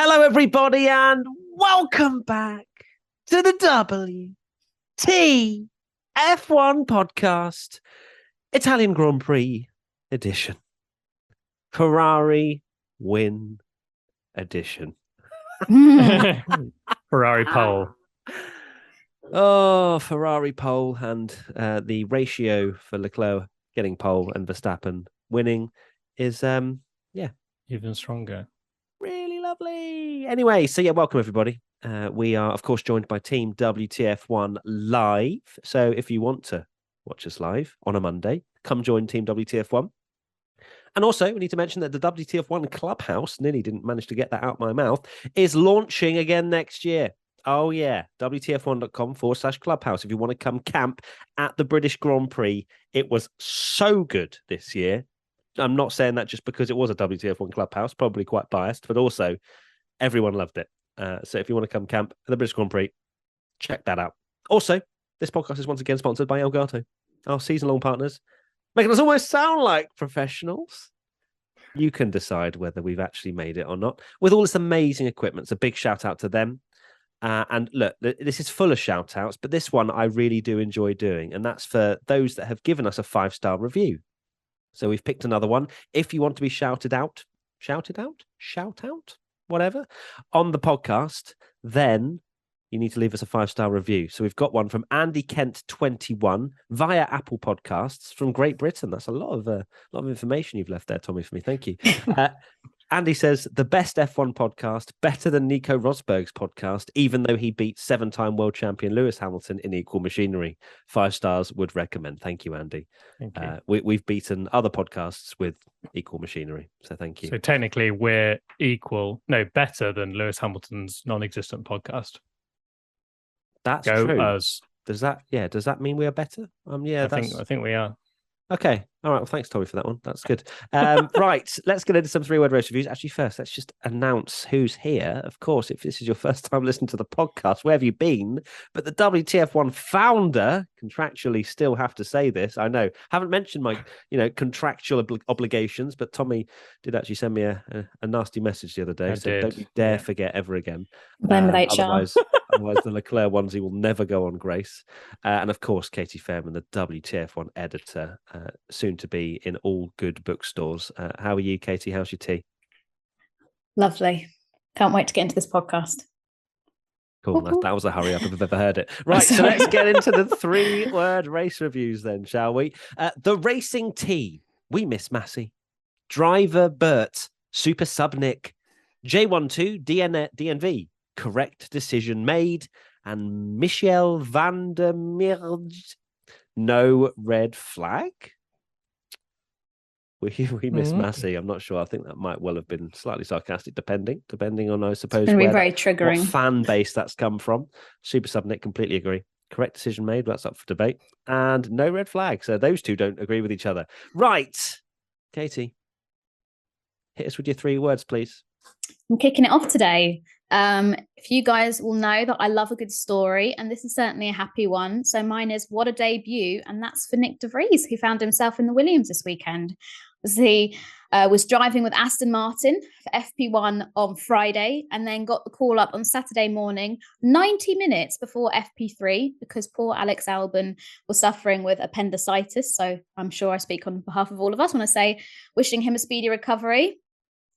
Hello, everybody, and welcome back to the WTF1 podcast, Italian Grand Prix edition, Ferrari win edition. Ferrari pole. Oh, Ferrari pole, and the ratio for Leclerc getting pole and Verstappen winning is, Even stronger. really lovely. Anyway, so welcome everybody. We are, of course, joined by Team WTF1 live. So if you want to watch us live on a Monday, come join Team WTF1. And also, we need to mention that the WTF1 Clubhouse, nearly didn't manage to get that out my mouth, is launching again next year. Oh, yeah. WTF1.com/Clubhouse. If you want to come camp at the British Grand Prix, it was so good this year. I'm not saying that just because it was a WTF1 Clubhouse, probably quite biased, but also everyone loved it. So if you want to come camp at the British Grand Prix, check that out. Also, this podcast is once again sponsored by Elgato, our season-long partners, making us almost sound like professionals. You can decide whether we've actually made it or not. With all this amazing equipment, so big shout out to them. And look, this is full of shout outs, but this one I really do enjoy doing. And that's for those that have given us a 5-star review. So we've picked another one. If you want to be shouted out, whatever, on the podcast, then you need to leave us a 5-star review. So we've got one from Andy Kent 21 via Apple Podcasts from Great Britain. That's a lot of information you've left there, Tommy, for me. Thank you. Andy says, the best F1 podcast, better than Nico Rosberg's podcast, even though he beat 7-time world champion Lewis Hamilton in equal machinery. 5 stars would recommend. Thank you, Andy. Thank you. We've beaten other podcasts with equal machinery. So thank you. So technically we're better than Lewis Hamilton's non-existent podcast. That's Go true. us. Does that mean we are better? I think we are. Okay. All right. Well, thanks, Tommy, for that one. That's good. Right. Let's get into some 3-word race reviews. Actually, first, let's just announce who's here. Of course, if this is your first time listening to the podcast, where have you been? But the WTF1 founder, contractually still have to say this. I know. Haven't mentioned my, contractual obligations, but Tommy did actually send me a nasty message the other day. Don't you dare forget ever again. Blame with HR. Otherwise, the Leclerc onesie will never go on grace. And of course, Katie Fairman, the WTF1 editor, soon to be in all good bookstores. How are you, Katie? How's your tea? Lovely. Can't wait to get into this podcast. Cool. That was a hurry up if I've ever heard it. Right, so let's get into the 3-word race reviews then, shall we? The Racing Team. We miss Massey. Driver Bert. Super Sub Nick. J12 DNV. Correct decision made. And Michel van der Merge. No red flag. We miss Massey. I'm not sure. I think that might well have been slightly sarcastic, depending on, I suppose, it's very triggering. What fan base that's come from. Super Subnick, completely agree. Correct decision made. That's up for debate. And no red flag. So those two don't agree with each other. Right. Katie, hit us with your 3 words, please. I'm kicking it off today. If you guys will know that I love a good story, and this is certainly a happy one. So mine is what a debut, and that's for Nick de Vries, who found himself in the Williams this weekend. He was driving with Aston Martin for FP1 on Friday, and then got the call up on Saturday morning, 90 minutes before FP3, because poor Alex Albon was suffering with appendicitis. So I'm sure I speak on behalf of all of us when I say wishing him a speedy recovery.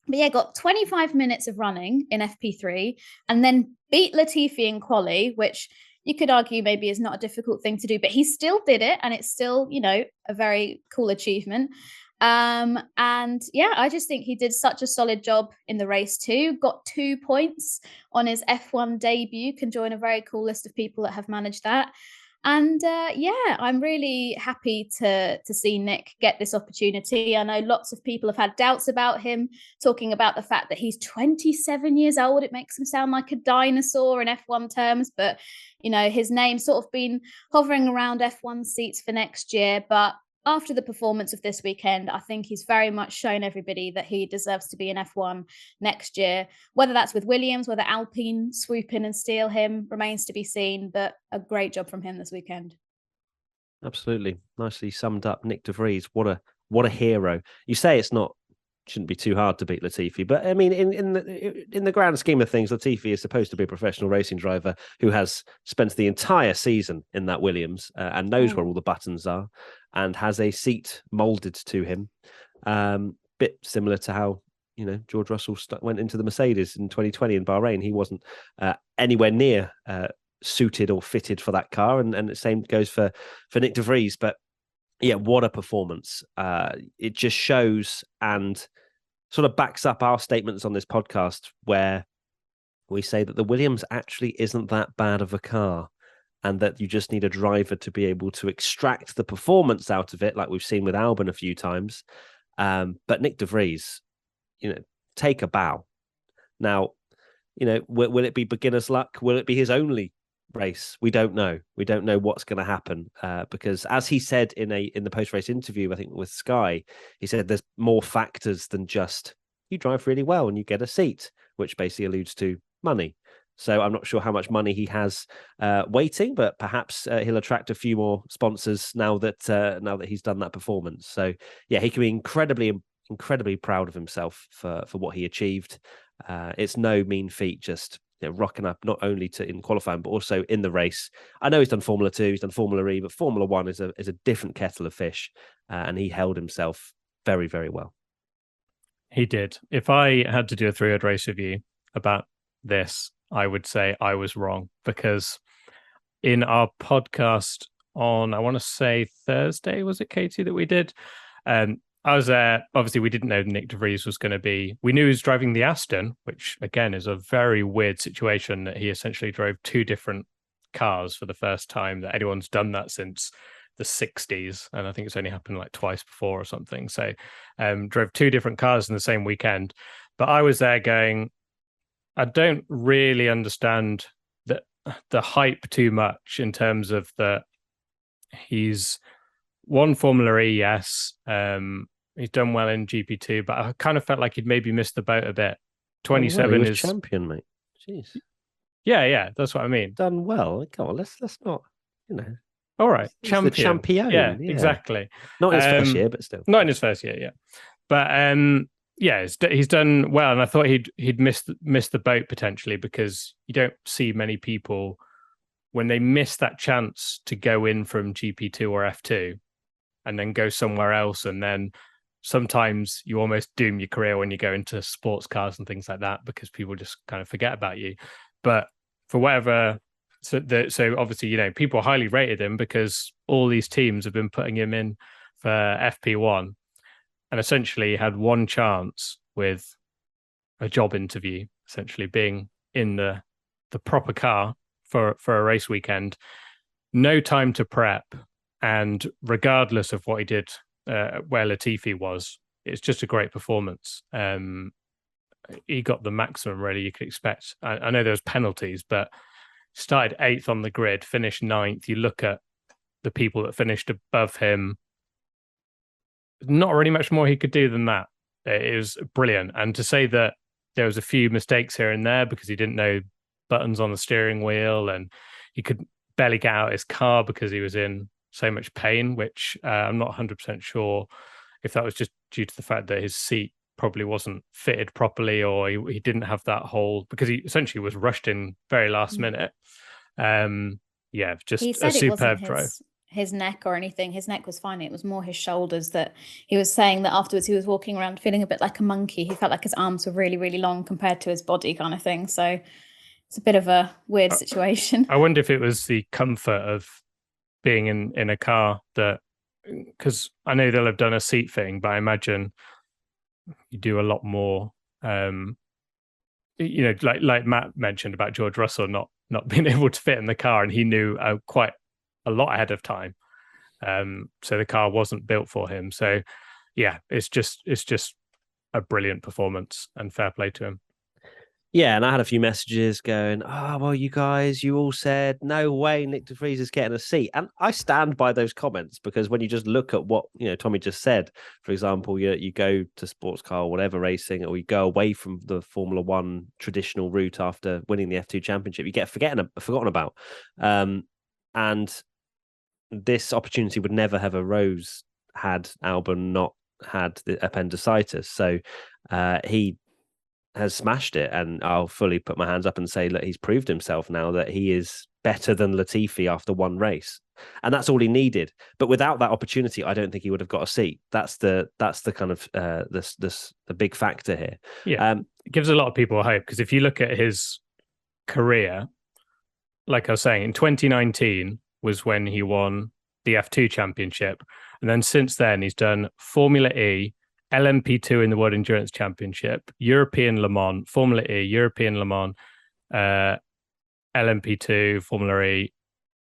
But yeah, got 25 minutes of running in FP3 and then beat Latifi in quali, which you could argue maybe is not a difficult thing to do, but he still did it. And it's still, a very cool achievement. And yeah, I just think he did such a solid job in the race too. Got 2 points on his F1 debut, can join a very cool list of people that have managed that. And I'm really happy to see Nick get this opportunity. I know lots of people have had doubts about him, talking about the fact that he's 27 years old. It makes him sound like a dinosaur in F1 terms, but his name's sort of been hovering around F1 seats for next year. But after the performance of this weekend, I think he's very much shown everybody that he deserves to be in F1 next year. Whether that's with Williams, whether Alpine swoop in and steal him, remains to be seen, but a great job from him this weekend. Absolutely. Nicely summed up. Nick de Vries, what a hero. You say it's not shouldn't be too hard to beat Latifi. But I mean, in the grand scheme of things, Latifi is supposed to be a professional racing driver who has spent the entire season in that Williams and knows where all the buttons are and has a seat molded to him. Bit similar to how George Russell went into the Mercedes in 2020 in Bahrain. He wasn't anywhere near suited or fitted for that car, and the same goes for Nick de Vries. But yeah, what a performance. It just shows and sort of backs up our statements on this podcast where we say that the Williams actually isn't that bad of a car and that you just need a driver to be able to extract the performance out of it, like we've seen with Albon a few times. But Nick de Vries, take a bow. Now, will it be beginner's luck? Will it be his only race? We don't know. We don't know what's going to happen because, as he said in the post-race interview, I think with Sky, he said there's more factors than just you drive really well and you get a seat, which basically alludes to money. So I'm not sure how much money he has waiting, but perhaps he'll attract a few more sponsors now that he's done that performance. So yeah, he can be incredibly proud of himself for what he achieved. It's no mean feat, just rocking up not only in qualifying but also in the race. I know he's done Formula 2, he's done Formula E, but Formula 1 is a different kettle of fish, and he held himself very, very well. He did. If I had to do a 3-word race review about this, I would say I was wrong, because in our podcast on, I want to say Thursday, was it, Katie, that we did? I was there. Obviously, we didn't know Nick de Vries was going to be. We knew he was driving the Aston, which again is a very weird situation that he essentially drove 2 different cars for the first time that anyone's done that since the 60s. And I think it's only happened like twice before or something. So drove 2 different cars in the same weekend. But I was there going, I don't really understand the hype too much in terms of that he's won Formula E, yes. He's done well in GP2, but I kind of felt like he'd maybe missed the boat a bit. 27 he was is champion, mate. Jeez. Yeah, that's what I mean. Done well. Come on, let's not, All right, he's the champion. Yeah, exactly. Not in his first year, but still. Not in his first year, yeah. But yeah, he's done well, and I thought he'd missed the boat potentially, because you don't see many people when they miss that chance to go in from GP2 or F2 and then go somewhere else, and then sometimes you almost doom your career when you go into sports cars and things like that, because people just kind of forget about you. But for whatever, so obviously, people highly rated him because all these teams have been putting him in for FP1, and essentially had one chance with a job interview, essentially being in the proper car for a race weekend, no time to prep, and regardless of what he did, where Latifi was, it's just a great performance. He got the maximum really you could expect. I know there was penalties, but started 8th on the grid, finished 9th. You look at the people that finished above him, not really much more he could do than that. It was brilliant. And to say that there was a few mistakes here and there because he didn't know buttons on the steering wheel and he could barely get out his car because he was in so much pain, which I'm not 100% sure if that was just due to the fact that his seat probably wasn't fitted properly, or he didn't have that whole, because he essentially was rushed in very last minute. Yeah, just he said a superb it wasn't drive. His neck or anything. His neck was fine. It was more his shoulders that he was saying that afterwards he was walking around feeling a bit like a monkey. He felt like his arms were really, really long compared to his body, kind of thing. So it's a bit of a weird situation. I wonder if it was the comfort of being in a car that, because I know they'll have done a seat fitting, but I imagine you do a lot more, like Matt mentioned about George Russell not being able to fit in the car, and he knew quite a lot ahead of time. So the car wasn't built for him. So yeah, it's just a brilliant performance, and fair play to him. Yeah, and I had a few messages going, well, you guys, you all said, no way Nick de Vries is getting a seat. And I stand by those comments, because when you just look at what, Tommy just said, for example, you go to sports car or whatever racing, or you go away from the Formula 1 traditional route after winning the F2 championship, you get forgotten about. And this opportunity would never have arose had Albon not had the appendicitis. So he has smashed it, and I'll fully put my hands up and say that he's proved himself now that he is better than Latifi after one race, and that's all he needed. But without that opportunity, I don't think he would have got a seat. That's the kind of the big factor here. Yeah, it gives a lot of people hope, because if you look at his career, like I was saying, in 2019 was when he won the F2 championship, and then since then he's done Formula E, LMP2 in the World Endurance Championship, European Le Mans, Formula E, European Le Mans, LMP2, Formula E.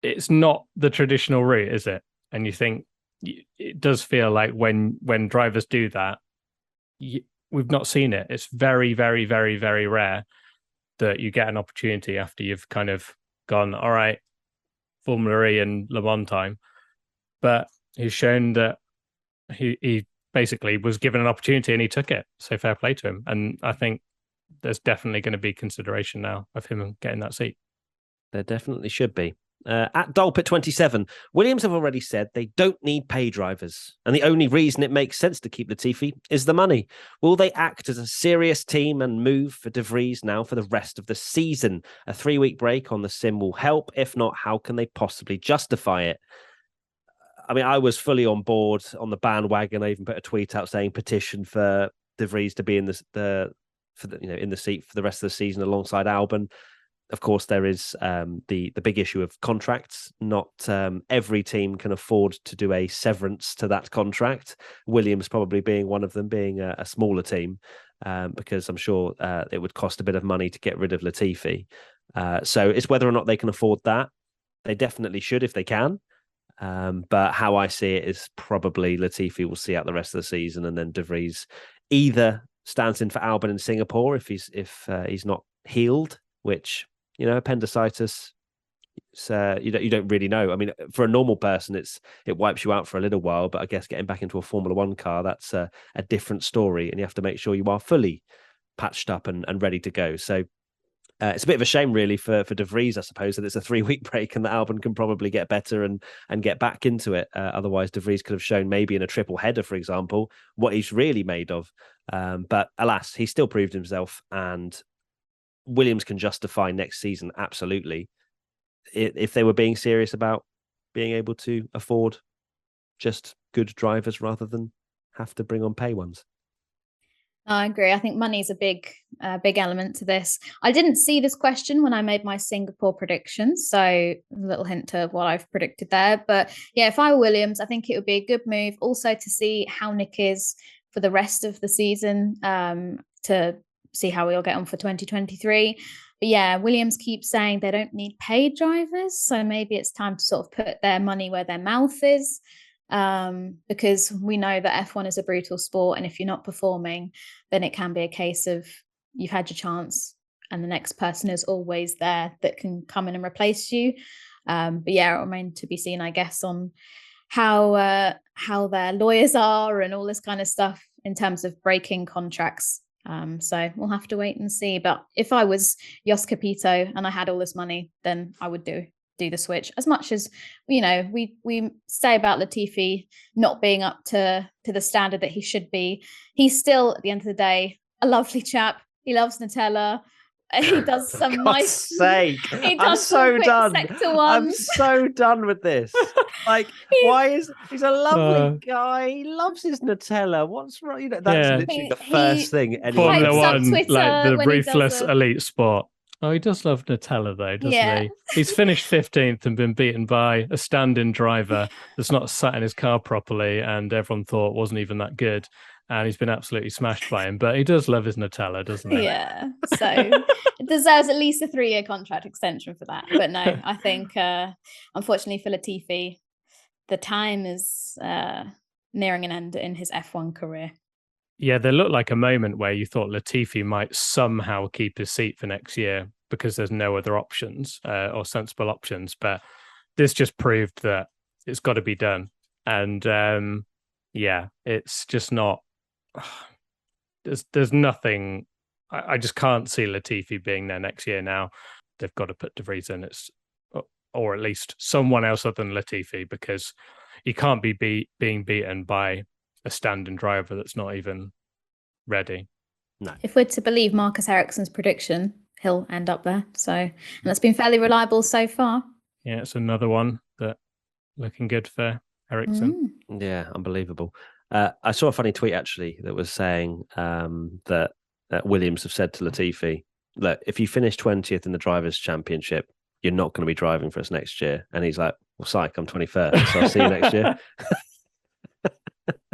It's not the traditional route, is it? And you think it does feel like when drivers do that, we've not seen it. It's very, very, very, very rare that you get an opportunity after you've kind of gone, all right, Formula E and Le Mans time. But he's shown that he basically was given an opportunity and he took it. So fair play to him. And I think there's definitely going to be consideration now of him getting that seat. There definitely should be. At Dolpit27, Williams have already said they don't need pay drivers, and the only reason it makes sense to keep Latifi is the money. Will they act as a serious team and move for De Vries now for the rest of the season? A 3-week break on the sim will help. If not, how can they possibly justify it? I mean, I was fully on board on the bandwagon. I even put a tweet out saying petition for De Vries to be in in the seat for the rest of the season alongside Albon. Of course, there is the big issue of contracts. Not every team can afford to do a severance to that contract. Williams probably being one of them, being a smaller team, because I'm sure it would cost a bit of money to get rid of Latifi. So it's whether or not they can afford that. They definitely should if they can. But how I see it is probably Latifi will see out the rest of the season, and then De Vries either stands in for Albon in Singapore if he's not healed, which, appendicitis, you don't really know. I mean, for a normal person, it wipes you out for a little while, but I guess getting back into a Formula One car, that's a different story, and you have to make sure you are fully patched up and ready to go. So it's a bit of a shame, really, for De Vries, I suppose, that it's a 3-week break and that Albon can probably get better and get back into it. Otherwise, De Vries could have shown maybe in a triple header, for example, what he's really made of. But alas, he still proved himself, and Williams can justify next season, absolutely, if they were being serious about being able to afford just good drivers rather than have to bring on pay ones. I agree. I think money is a big element to this. I didn't see this question when I made my Singapore predictions, so a little hint to what I've predicted there. But yeah, if I were Williams, I think it would be a good move also to see how Nick is for the rest of the season, to see how we'll get on for 2023. But yeah, Williams keeps saying they don't need paid drivers, so maybe it's time to sort of put their money where their mouth is. Because we know that F1 is a brutal sport, and if you're not performing, then it can be a case of you've had your chance and the next person is always there that can come in and replace you. But yeah, it remains to be seen, I guess, on how their lawyers are and all this kind of stuff in terms of breaking contracts. So we'll have to wait and see. But if I was Jos Capito and I had all this money, then I would do the switch. As much as we say about Latifi not being up to the standard that he should be, he's still at the end of the day a lovely chap. He loves Nutella. He does some nice. Sake. He does I'm so done. sector ones. I'm so done with this. Like, he's a lovely guy. He loves his Nutella. What's wrong? That's literally the first thing anyone. Formula One, Twitter like the when ruthless elite sport. Oh, he does love Nutella, though, doesn't he? He's finished 15th and been beaten by a stand-in driver that's not sat in his car properly, and everyone thought wasn't even that good. And he's been absolutely smashed by him. But he does love his Nutella, doesn't he? Yeah. So it deserves at least a 3-year contract extension for that. But no, I think, unfortunately for Latifi, the time is nearing an end in his F1 career. Yeah, there looked like a moment where you thought Latifi might somehow keep his seat for next year because there's no other options or sensible options. But this just proved that it's got to be done. And it's just not. There's nothing. I just can't see Latifi being there next year now. They've got to put De Vries in, or at least someone else other than Latifi, because you can't be being beaten by a standing driver that's not even ready. No. If we're to believe Marcus Ericsson's prediction, he'll end up there. So, and that's been fairly reliable so far. Yeah, it's another one that looking good for Ericsson. Yeah, unbelievable. I saw a funny tweet actually that was saying that Williams have said to Latifi, look, if you finish 20th in the Drivers' Championship, you're not going to be driving for us next year. And he's like, well, psych, I'm 21st, so I'll see you next year.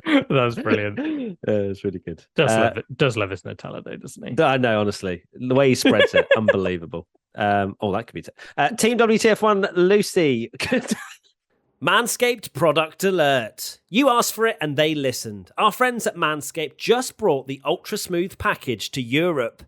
That was brilliant. It's really good. Does love his Nutella though, doesn't he? I know, honestly. The way he spreads it, unbelievable. That could be... Team WTF1, Lucy. Manscaped product alert. You asked for it and they listened. Our friends at Manscaped just brought the Ultra Smooth package to Europe.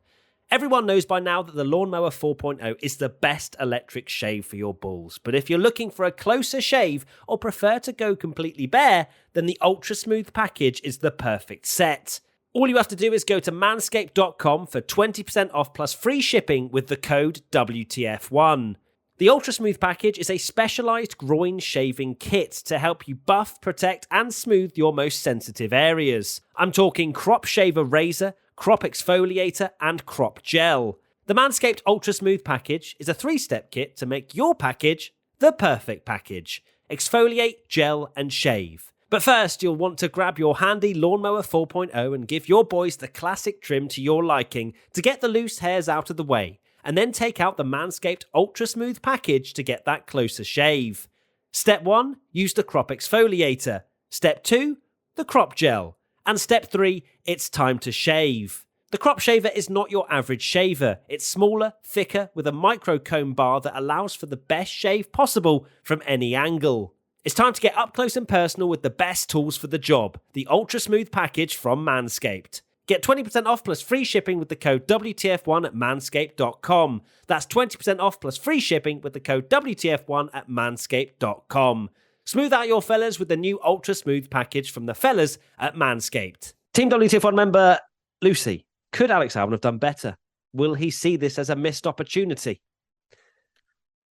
Everyone knows by now that the Lawnmower 4.0 is the best electric shave for your balls. But if you're looking for a closer shave or prefer to go completely bare, then the Ultra Smooth package is the perfect set. All you have to do is go to manscaped.com for 20% off plus free shipping with the code WTF1. The Ultra Smooth package is a specialised groin shaving kit to help you buff, protect and smooth your most sensitive areas. I'm talking crop shaver razor, crop exfoliator and crop gel. The Manscaped Ultra Smooth package is a 3-step kit to make your package the perfect package. Exfoliate, gel and shave. But first, you'll want to grab your handy Lawnmower 4.0 and give your boys the classic trim to your liking to get the loose hairs out of the way, and then take out the Manscaped Ultra Smooth package to get that closer shave. Step 1, use the crop exfoliator. Step 2, the crop gel. And step 3, it's time to shave. The crop shaver is not your average shaver. It's smaller, thicker, with a micro comb bar that allows for the best shave possible from any angle. It's time to get up close and personal with the best tools for the job, the Ultra Smooth package from Manscaped. Get 20% off plus free shipping with the code WTF1 at manscaped.com. That's 20% off plus free shipping with the code WTF1 at manscaped.com. Smooth out your fellas with the new Ultra Smooth package from the fellas at Manscaped. Team WTF1 member Lucy, could Alex Albon have done better? Will he see this as a missed opportunity?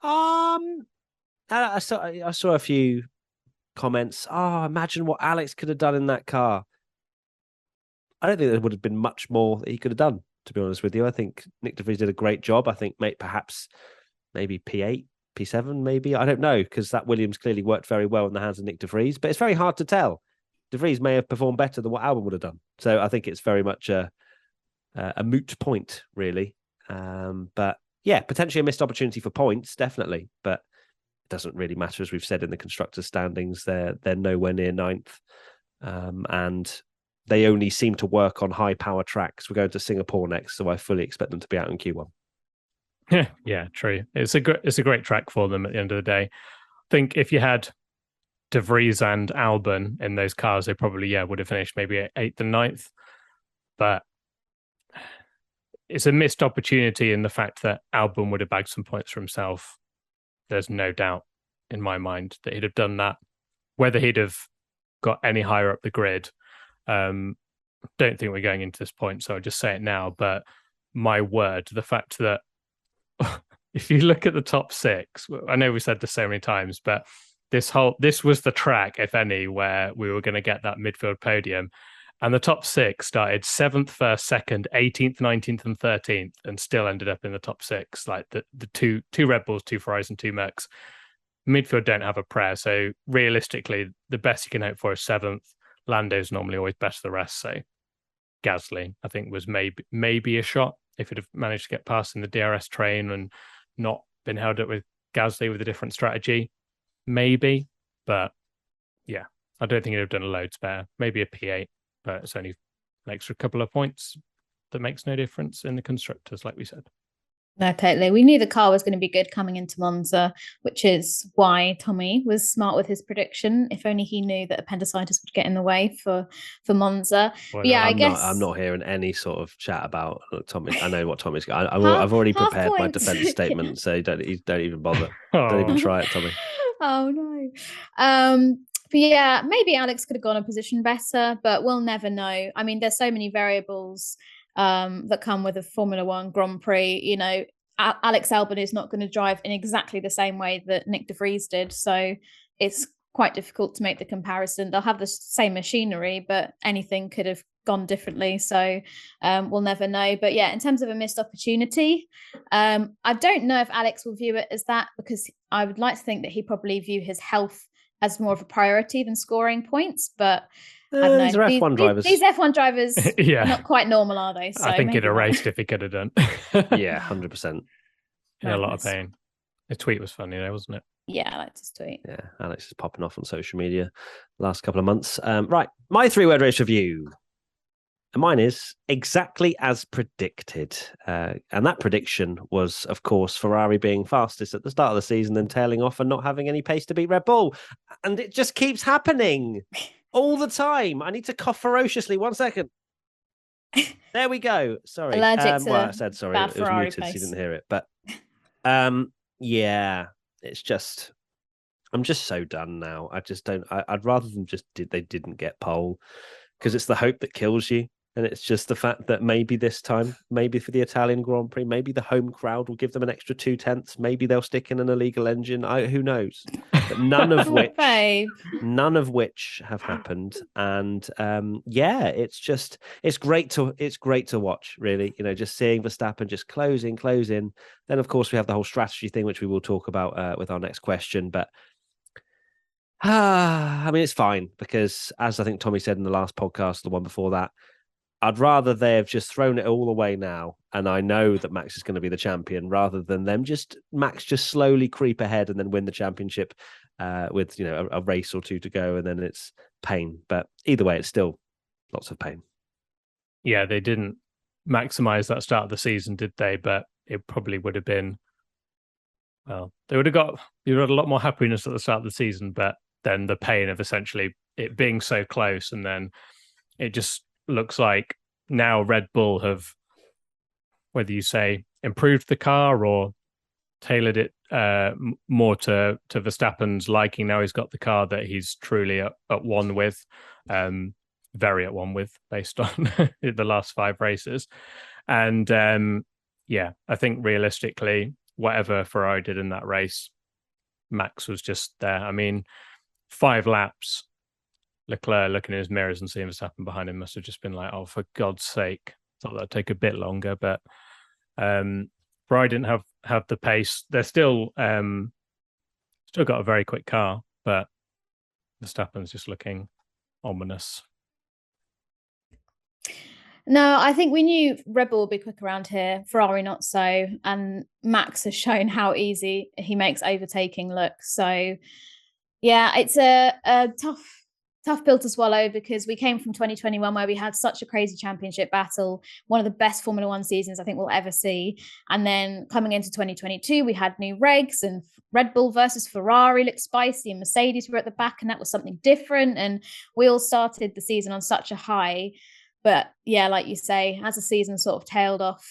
I saw a few comments. Oh, imagine what Alex could have done in that car. I don't think there would have been much more that he could have done, to be honest with you. I think Nick de Vries did a great job. I think maybe P8, P7, maybe. I don't know, because that Williams clearly worked very well in the hands of Nick de Vries, but it's very hard to tell. De Vries may have performed better than what Albon would have done. So I think it's very much a moot point, really. But yeah, potentially a missed opportunity for points, definitely. But it doesn't really matter, as we've said in the constructors' standings. They're nowhere near 9th. And they only seem to work on high power tracks. We're going to Singapore next, so I fully expect them to be out in Q1. Yeah, true. It's a great track for them at the end of the day. I think if you had De Vries and Albon in those cars, they probably would have finished maybe 8th and 9th. But it's a missed opportunity in the fact that Albon would have bagged some points for himself. There's no doubt in my mind that he'd have done that. Whether he'd have got any higher up the grid, don't think we're going into this point, so I'll just say it now. But my word, the fact that if you look at the top 6, I know we said this so many times, but this was the track, if any, where we were going to get that midfield podium. And the top 6 started 7th, 1st, 2nd, 18th, 19th, and 13th, and still ended up in the top 6. Like the two Red Bulls, 2 Ferraris, and 2 Mercs. Midfield don't have a prayer, so realistically, the best you can hope for is 7th. Lando's normally always best of the rest, so Gasly, I think, was maybe a shot if it had managed to get past in the DRS train and not been held up with Gasly with a different strategy. Maybe, but yeah, I don't think he'd have done a load spare. Maybe a P8, but it's only an extra couple of points that makes no difference in the constructors, like we said. No, totally. We knew the car was going to be good coming into Monza, which is why Tommy was smart with his prediction. If only he knew that appendicitis would get in the way for Monza. Well, yeah, I guess I'm not hearing any sort of chat about Tommy. I know what Tommy's got. I've already prepared my defense statement, so don't even bother. Don't even try it, Tommy. Oh no. But yeah, maybe Alex could have gone a position better, but we'll never know. I mean, there's so many variables that come with a Formula One Grand Prix. You know, Alex Albon is not going to drive in exactly the same way that Nick de Vries did. So it's quite difficult to make the comparison. They'll have the same machinery, but anything could have gone differently. So we'll never know. But yeah, in terms of a missed opportunity, I don't know if Alex will view it as that, because I would like to think that he probably view his health as more of a priority than scoring points. But I don't know. These are F1 drivers. These F1 drivers Yeah. are not quite normal, are they? So I think he'd maybe have not. raced if he could have done. Yeah, 100%. In a lot of Madness. pain. The tweet was funny though, wasn't it? Yeah, I like his tweet. Yeah, Alex is popping off on social media last couple of months. Right, my 3-word race review. And mine is exactly as predicted. And that prediction was, of course, Ferrari being fastest at the start of the season, then tailing off and not having any pace to beat Red Bull. And it just keeps happening all the time. I need to cough ferociously. 1 second. There we go. Sorry. Allergic to I said sorry. bad It was Ferrari muted, so you pace. didn't hear it. But yeah, it's just, I'm just so done now. I just don't, I'd rather them they didn't get pole, because it's the hope that kills you. And it's just the fact that maybe this time, maybe for the Italian Grand Prix, maybe the home crowd will give them an extra 0.2. Maybe they'll stick in an illegal engine. Who knows? But none of which have happened. And yeah, it's great to watch, really. You know, just seeing Verstappen just close in. Then of course we have the whole strategy thing, which we will talk about with our next question. But I mean, it's fine, because as I think Tommy said in the last podcast, the one before that, I'd rather they have just thrown it all away now, and I know that Max is going to be the champion, rather than Max just slowly creep ahead and then win the championship with, you know, a race or two to go, and then it's pain. But either way, it's still lots of pain. Yeah, they didn't maximize that start of the season, did they? But it probably would have been, well, you would have a lot more happiness at the start of the season, but then the pain of essentially it being so close, and then it just looks like now Red Bull have, whether you say improved the car or tailored it more to Verstappen's liking. Now he's got the car that he's truly at one with, very at one with, based on the last 5 races. And yeah, I think realistically, whatever Ferrari did in that race, Max was just there. I mean, 5 laps, Leclerc looking in his mirrors and seeing Verstappen behind him must have just been like, oh, for God's sake. Thought that'd take a bit longer, but Ferrari didn't have the pace. They're still got a very quick car, but Verstappen's just looking ominous. No, I think we knew Red Bull would be quick around here, Ferrari not so, and Max has shown how easy he makes overtaking look. So yeah, it's a tough pill to swallow, because we came from 2021 where we had such a crazy championship battle, one of the best Formula One seasons I think we'll ever see. And then coming into 2022, we had new regs, and Red Bull versus Ferrari looked spicy, and Mercedes were at the back, and that was something different. And we all started the season on such a high. But yeah, like you say, as the season sort of tailed off,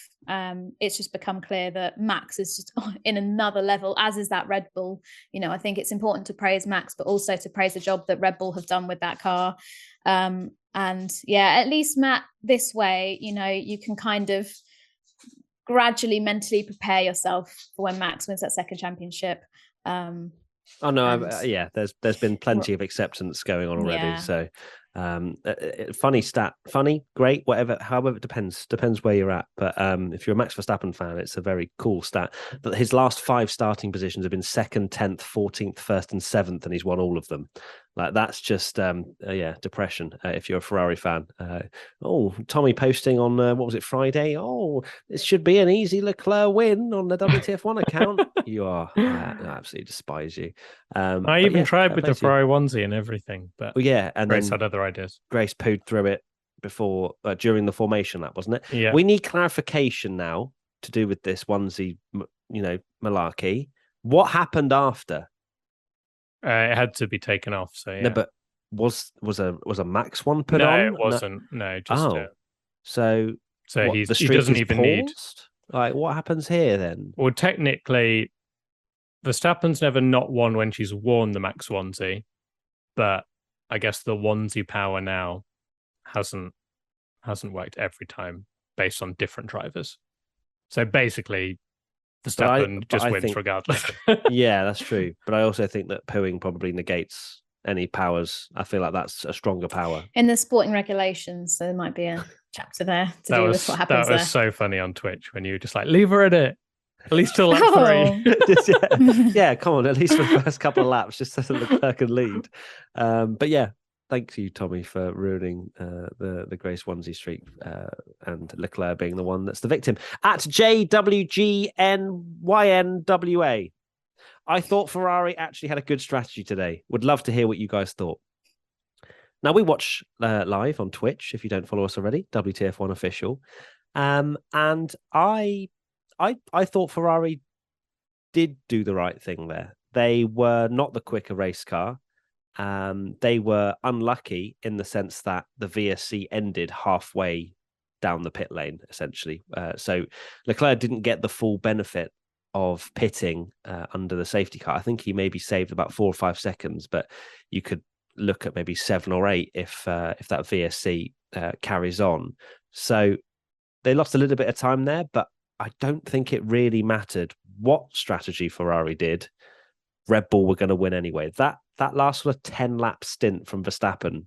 it's just become clear that Max is just in another level, as is that Red Bull. You know, I think it's important to praise Max, but also to praise the job that Red Bull have done with that car. And yeah, at least, Matt, this way, you know, you can kind of gradually mentally prepare yourself for when Max wins that second championship. Oh no, yeah, there's been plenty of acceptance going on already. Yeah. So funny stat, funny, great, whatever, however, it depends where you're at. But if you're a Max Verstappen fan, it's a very cool stat that his last 5 starting positions have been 2nd, 10th, 14th, 1st and 7th, and he's won all of them. Like, that's just yeah, depression if you're a Ferrari fan. Tommy posting on what was it, Friday? Oh, this should be an easy Leclerc win on the WTF1 account. I absolutely despise you. I even tried with the Ferrari onesie and everything, but yeah, and Grace then had other ideas. Grace pooed through it before during the formation lap, wasn't it? Yeah. We need clarification now to do with this onesie, you know, malarkey. What happened after? It had to be taken off. So yeah. No, but was a Max one put on? No, it wasn't. No, just so he doesn't even need. Like, what happens here then? Well, technically, Verstappen's never not won when she's worn the Max onesie, but I guess the onesie power now hasn't worked every time based on different drivers. So basically, Verstappen just wins regardless. Yeah, that's true. But I also think that pooing probably negates any powers. I feel like that's a stronger power. In the sporting regulations, so there might be a chapter there to do with what happens there. That was so funny on Twitch when you were just like, leave her in it. At least till lap 3. Yeah, come on, at least for the first couple of laps, just so that Leclerc can lead. But yeah, thank you, Tommy, for ruining the Grace onesie streak and Leclerc being the one that's the victim. At JWGNYNWA, I thought Ferrari actually had a good strategy today. Would love to hear what you guys thought. Now, we watch live on Twitch, if you don't follow us already, WTF1 official. And I thought Ferrari did do the right thing there. They were not the quicker race car. They were unlucky in the sense that the VSC ended halfway down the pit lane, essentially. So Leclerc didn't get the full benefit of pitting under the safety car. I think he maybe saved about 4 or 5 seconds, but you could look at maybe 7 or 8 if that VSC carries on. So they lost a little bit of time there, but I don't think it really mattered what strategy Ferrari did. Red Bull were going to win anyway. That last sort of 10-lap stint from Verstappen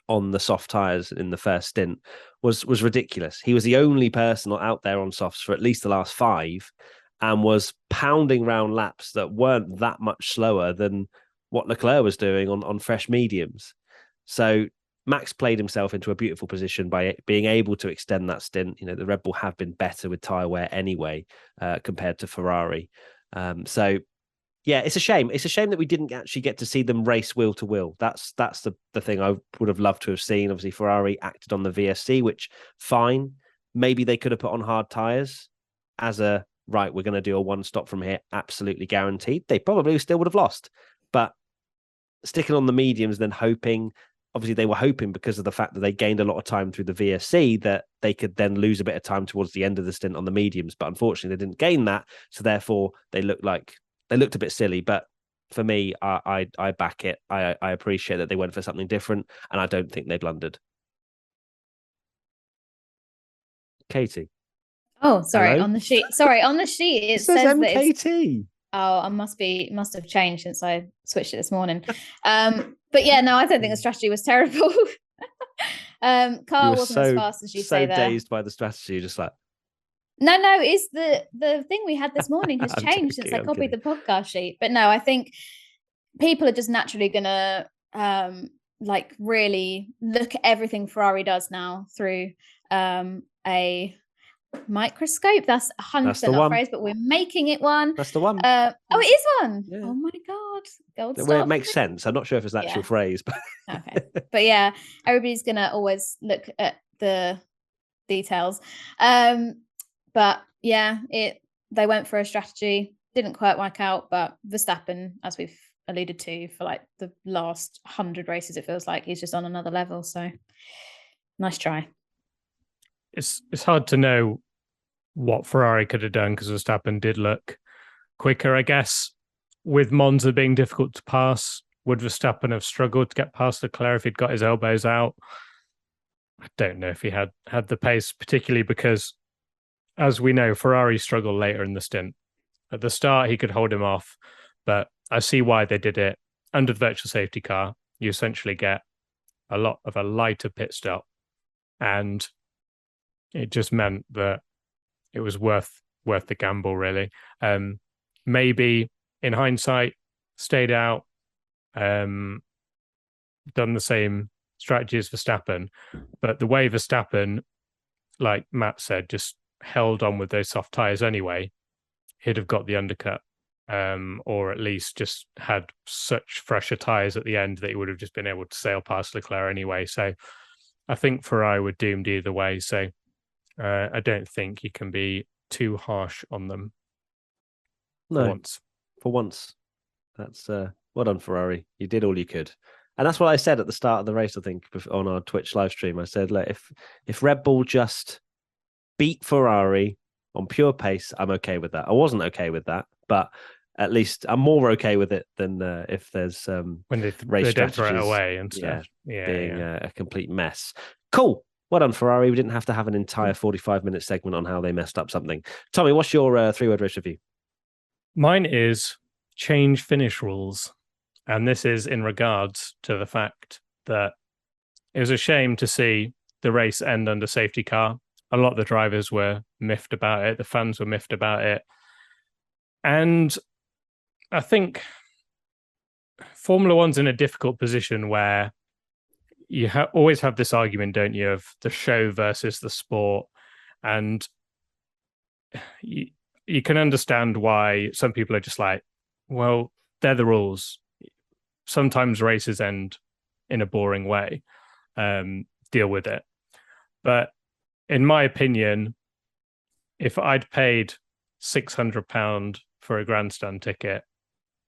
on the soft tyres in the first stint was ridiculous. He was the only person out there on softs for at least the last 5 and was pounding round laps that weren't that much slower than what Leclerc was doing on fresh mediums. So Max played himself into a beautiful position by being able to extend that stint. You know, the Red Bull have been better with tyre wear anyway compared to Ferrari. So yeah, it's a shame. It's a shame that we didn't actually get to see them race wheel to wheel. That's the thing I would have loved to have seen. Obviously, Ferrari acted on the VSC, which fine. Maybe they could have put on hard tyres as a right. We're going to do a one stop from here, absolutely guaranteed. They probably still would have lost, but sticking on the mediums, then hoping. Obviously, they were hoping because of the fact that they gained a lot of time through the VSC that they could then lose a bit of time towards the end of the stint on the mediums. But unfortunately, they didn't gain that, so therefore they looked a bit silly. But for me, I back it. I appreciate that they went for something different, and I don't think they blundered. Katie. Oh, sorry. Hello? On the sheet, it says says MKT. that I must have changed since I switched it this morning. But yeah, no, I don't think the strategy was terrible. Carl wasn't as fast as you say there. So dazed by the strategy, just like. No, it's the thing we had this morning has changed since I copied the podcast sheet. But no, I think people are just naturally gonna really look at everything Ferrari does now through a microscope. That's 100% not a phrase, but we're making it one. That's the one. Oh, it is one. Yeah. Oh my god, gold Well, stuff. it makes sense. I'm not sure if it's an actual phrase, but okay. But yeah, everybody's gonna always look at the details. But yeah, they went for a strategy, didn't quite work out. But Verstappen, as we've alluded to, for like the last 100 races, it feels like he's just on another level. So nice try. It's hard to know what Ferrari could have done because Verstappen did look quicker, I guess. With Monza being difficult to pass, would Verstappen have struggled to get past Leclerc if he'd got his elbows out? I don't know if he had the pace, particularly because, as we know, Ferrari struggled later in the stint. At the start, he could hold him off, but I see why they did it. Under the virtual safety car, you essentially get a lot of a lighter pit stop, and it just meant that it was worth the gamble, really. Maybe in hindsight, stayed out, done the same strategy as Verstappen, but the way Verstappen, like Matt said, just held on with those soft tyres anyway, he'd have got the undercut, or at least just had such fresher tyres at the end that he would have just been able to sail past Leclerc anyway. So I think Ferrari were doomed either way. So I don't think you can be too harsh on them. For once. That's well done, Ferrari. You did all you could. And that's what I said at the start of the race, I think, on our Twitch live stream. I said, like, if Red Bull just beat Ferrari on pure pace, I'm okay with that. I wasn't okay with that, but at least I'm more okay with it than if there's when they race don't throw it strategies, away and stuff. Being a complete mess. Cool. Well done, Ferrari. We didn't have to have an entire 45-minute segment on how they messed up something. Tommy, what's your 3-word race review? Mine is change finish rules. And this is in regards to the fact that it was a shame to see the race end under safety car. A lot of the drivers were miffed about it. The fans were miffed about it. And I think Formula One's in a difficult position where you always have this argument, don't you, of the show versus the sport. And you can understand why some people are just like, well, they're the rules. Sometimes races end in a boring way. Deal with it. But in my opinion, if I'd paid £600 for a grandstand ticket,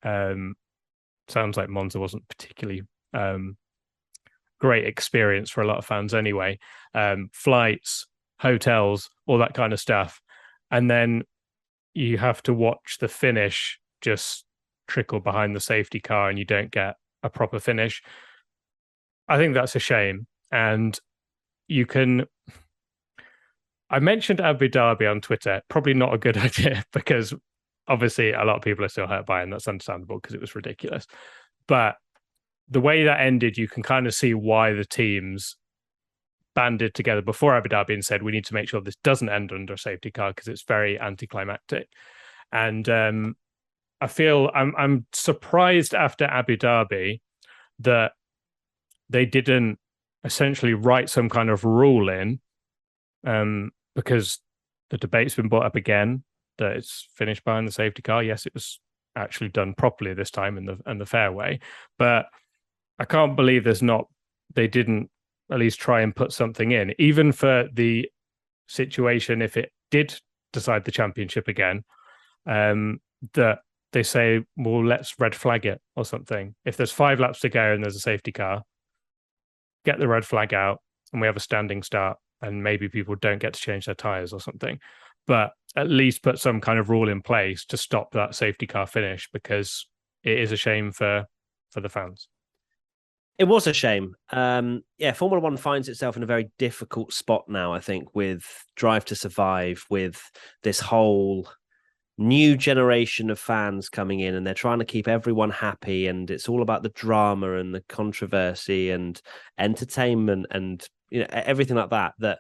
sounds like Monza wasn't particularly great experience for a lot of fans anyway. Flights, hotels, all that kind of stuff. And then you have to watch the finish just trickle behind the safety car and you don't get a proper finish. I think that's a shame. And I mentioned Abu Dhabi on Twitter, probably not a good idea because obviously a lot of people are still hurt by it and that's understandable because it was ridiculous. But the way that ended, you can kind of see why the teams banded together before Abu Dhabi and said, we need to make sure this doesn't end under a safety car because it's very anticlimactic. And I feel I'm surprised after Abu Dhabi that they didn't essentially write some kind of rule in, because the debate's been brought up again that it's finished behind the safety car. Yes, it was actually done properly this time in the fair way, but I can't believe they didn't at least try and put something in, even for the situation if it did decide the championship again, that they say, well, let's red flag it or something. If there's 5 laps to go and there's a safety car, get the red flag out and we have a standing start and maybe people don't get to change their tires or something. But at least put some kind of rule in place to stop that safety car finish, because it is a shame for the fans. It was a shame. Formula One finds itself in a very difficult spot now, I think, with Drive to Survive, with this whole new generation of fans coming in, and they're trying to keep everyone happy, and it's all about the drama and the controversy and entertainment and everything like that. That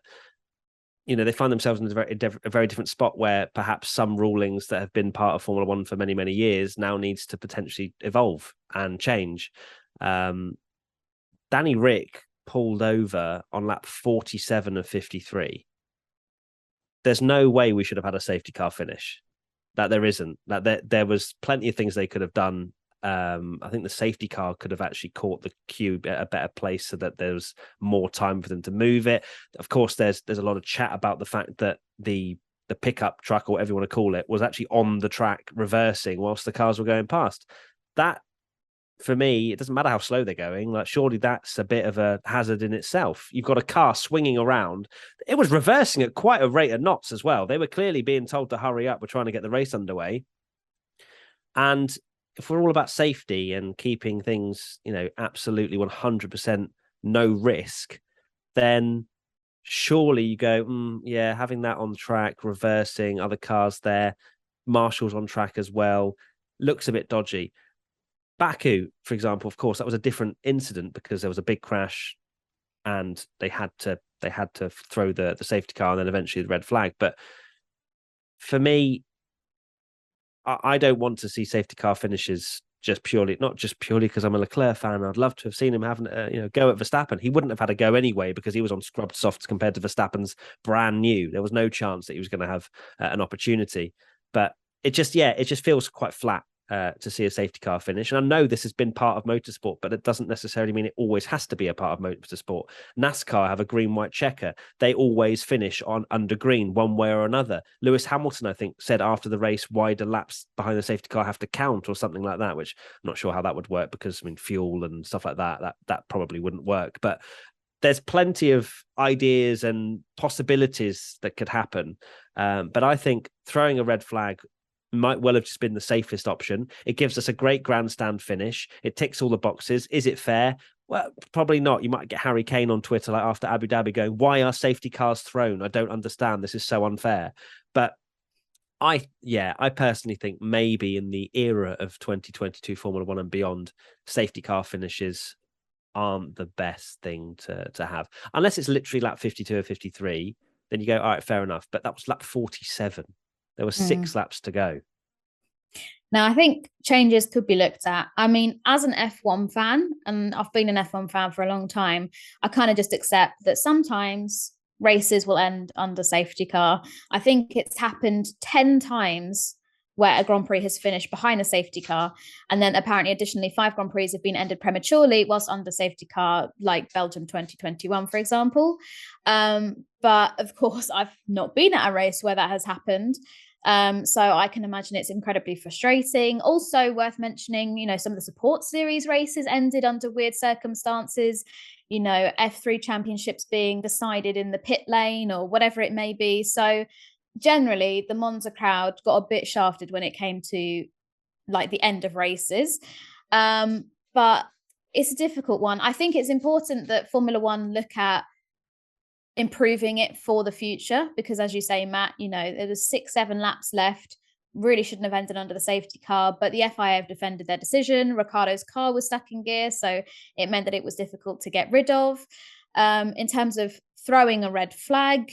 they find themselves in a very different spot where perhaps some rulings that have been part of Formula One for many, many years now needs to potentially evolve and change. Danny Rick pulled over on lap 47 of 53. There's no way we should have had a safety car finish. That there isn't. That there was plenty of things they could have done. I think the safety car could have actually caught the queue at a better place so that there was more time for them to move it. Of course, there's a lot of chat about the fact that the pickup truck, or whatever you want to call it, was actually on the track reversing whilst the cars were going past. That, for me, it doesn't matter how slow they're going. Like, surely that's a bit of a hazard in itself. You've got a car swinging around. It was reversing at quite a rate of knots as well. They were clearly being told to hurry up. We're trying to get the race underway. And if we're all about safety and keeping things, absolutely 100% no risk, then surely you go, having that on track, reversing, other cars there, Marshall's on track as well, looks a bit dodgy. Baku, for example, of course, that was a different incident because there was a big crash and they had to throw the safety car and then eventually the red flag. But for me, I don't want to see safety car finishes not just purely because I'm a Leclerc fan. I'd love to have seen him having a go at Verstappen. He wouldn't have had a go anyway because he was on scrubbed softs compared to Verstappen's brand new. There was no chance that he was going to have an opportunity. But it just feels quite flat to see a safety car finish. And I know this has been part of motorsport, but it doesn't necessarily mean it always has to be a part of motorsport. NASCAR have a green-white checker. They always finish under green one way or another. Lewis Hamilton, I think, said after the race, why do laps behind the safety car have to count or something like that, which I'm not sure how that would work because, fuel and stuff like that probably wouldn't work. But there's plenty of ideas and possibilities that could happen. But I think throwing a red flag might well have just been the safest option. It gives us a great grandstand finish. It ticks all the boxes. Is it fair? Well, probably not. You might get Harry Kane on Twitter like after Abu Dhabi going, why are safety cars thrown? I don't understand. This is so unfair. But I personally think maybe in the era of 2022 Formula One and beyond, safety car finishes aren't the best thing to have, unless it's literally lap 52 or 53. Then you go, all right, fair enough. But that was lap 47. There were 6 laps to go. Now, I think changes could be looked at. I mean, as an F1 fan, and I've been an F1 fan for a long time, I kind of just accept that sometimes races will end under safety car. I think it's happened 10 times where a Grand Prix has finished behind a safety car. And then apparently, additionally, 5 Grand Prix have been ended prematurely whilst under safety car, like Belgium 2021, for example. But of course, I've not been at a race where that has happened. So I can imagine it's incredibly frustrating. Also worth mentioning, some of the support series races ended under weird circumstances, F3 championships being decided in the pit lane or whatever it may be. So generally the Monza crowd got a bit shafted when it came to like the end of races. But it's a difficult one. I think it's important that Formula One look at improving it for the future, because as you say, Matt, there was 6-7 laps left, really shouldn't have ended under the safety car, but the FIA have defended their decision. Ricciardo's car was stuck in gear, so it meant that it was difficult to get rid of. In terms of throwing a red flag,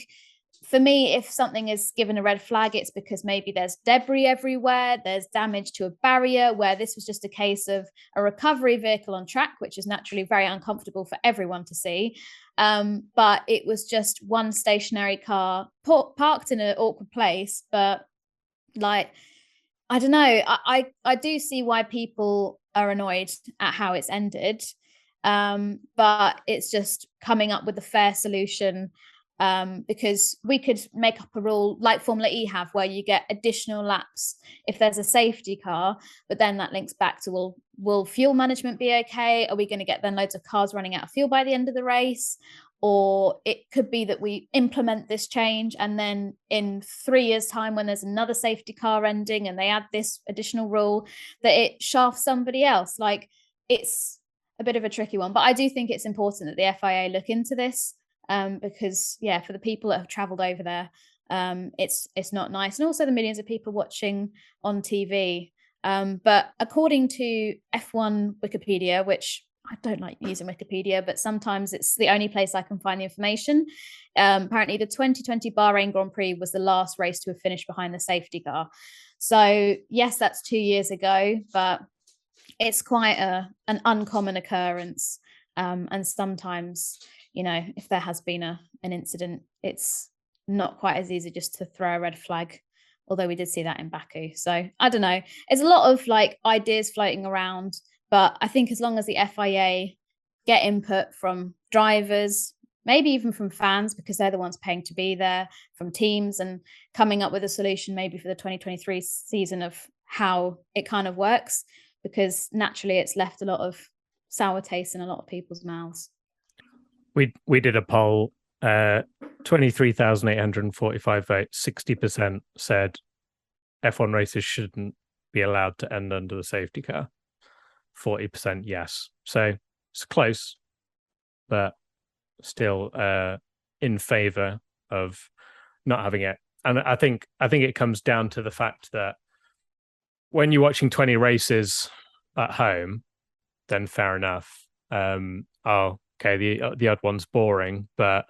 for me, if something is given a red flag, it's because maybe there's debris everywhere, there's damage to a barrier, where this was just a case of a recovery vehicle on track, which is naturally very uncomfortable for everyone to see. But it was just one stationary car parked in an awkward place. But I don't know, I do see why people are annoyed at how it's ended. But it's just coming up with a fair solution. Because we could make up a rule like Formula E have, where you get additional laps if there's a safety car, but then that links back to, will fuel management be okay? Are we going to get then loads of cars running out of fuel by the end of the race? Or it could be that we implement this change and then in 3 years' time, when there's another safety car ending and they add this additional rule, that it shafts somebody else. It's a bit of a tricky one, but I do think it's important that the FIA look into this. Because for the people that have traveled over there, it's not nice, and also the millions of people watching on TV. But according to F1 Wikipedia, which I don't like using Wikipedia, but sometimes it's the only place I can find the information. Apparently the 2020 Bahrain Grand Prix was the last race to have finished behind the safety car. So yes, that's 2 years ago, but it's quite an uncommon occurrence. And sometimes, if there has been an incident, it's not quite as easy just to throw a red flag, although we did see that in Baku. So I don't know. There's a lot of ideas floating around, but I think as long as the FIA get input from drivers, maybe even from fans, because they're the ones paying to be there, from teams, and coming up with a solution maybe for the 2023 season of how it kind of works, because naturally it's left a lot of sour taste in a lot of people's mouths. We did a poll, 23,845 votes, 60% said F1 races shouldn't be allowed to end under the safety car. 40% yes. So it's close, but still in favor of not having it. And I think it comes down to the fact that when you're watching 20 races at home, then fair enough. Okay, the odd one's boring, but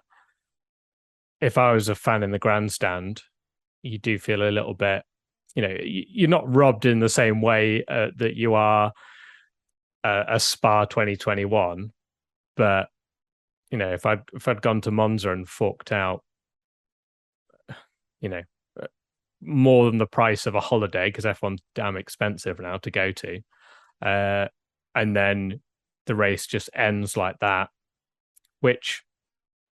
if I was a fan in the grandstand, you do feel a little bit, you're not robbed in the same way that you are a Spa 2021. But if I'd gone to Monza and forked out, more than the price of a holiday, because F1's damn expensive now to go to, and then the race just ends like that, which,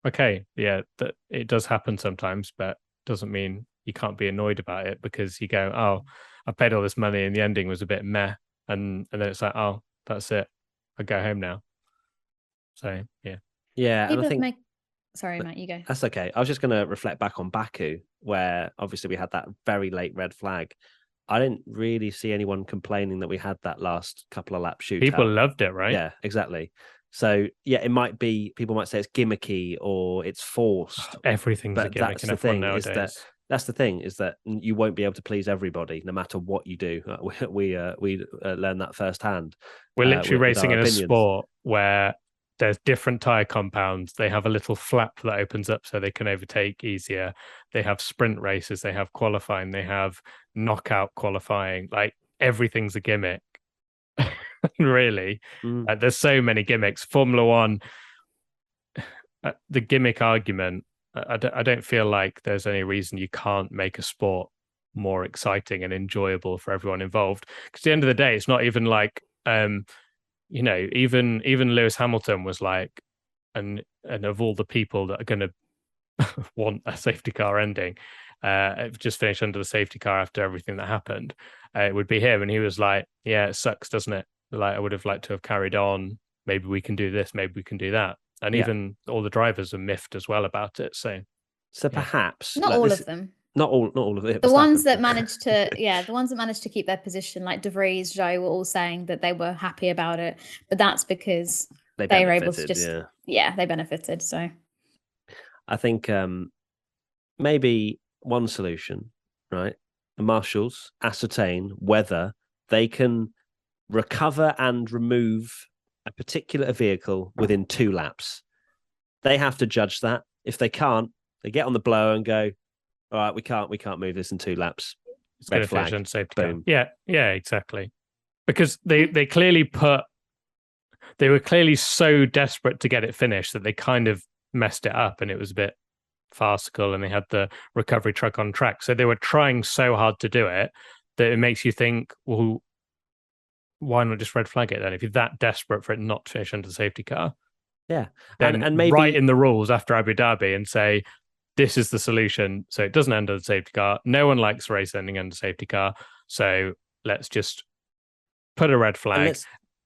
okay, yeah, that it does happen sometimes, but doesn't mean you can't be annoyed about it, because you go, oh, I paid all this money and the ending was a bit meh, and then it's like, oh, that's it, I go home now. So yeah, and I think sorry, Matt, you go. That's okay. I was just going to reflect back on Baku, where obviously we had that very late red flag. I didn't really see anyone complaining that we had that last couple of lap shootout. People loved it, right? Yeah, exactly. So yeah, it might be, people might say it's gimmicky or it's forced. Everything's a gimmick in F1 nowadays. Is that That's the thing, is that you won't be able to please everybody, no matter what you do. We learned that firsthand. We're literally with racing our in a opinions. sport where there's different tire compounds. They have a little flap that opens up so they can overtake easier. They have sprint races. They have qualifying. They have knockout qualifying. Like, everything's a gimmick, really. There's so many gimmicks. Formula One, the gimmick argument, I don't feel like there's any reason you can't make a sport more exciting and enjoyable for everyone involved. Because at the end of the day, it's not even like, even Lewis Hamilton was like, and of all the people that are going to want a safety car ending, just finish under the safety car after everything that happened, it would be him. And he was like, yeah, it sucks, doesn't it? Like, I would have liked to have carried on. Maybe we can do this. Maybe we can do that. And even all the drivers are miffed as well about it. So perhaps not all of them. Not all of it. The ones that managed to keep their position, like De Vries, Zhou, were all saying that they were happy about it, but that's because they were able to just they benefited. So I think maybe one solution, right? The marshals ascertain whether they can recover and remove a particular vehicle within 2 laps. They have to judge that. If they can't, they get on the blower and go, all right, we can't move this in 2 laps. It's Red flag. and safety Boom. car. Yeah, exactly. Because they were clearly so desperate to get it finished that they kind of messed it up, and it was a bit farcical, and they had the recovery truck on track. So they were trying so hard to do it that it makes you think, well, why not just red flag it then? If you're that desperate for it not to finish under the safety car. Yeah. Then and maybe write in the rules after Abu Dhabi and say, this is the solution. So it doesn't end under the safety car. No one likes race ending under safety car. So let's just put a red flag.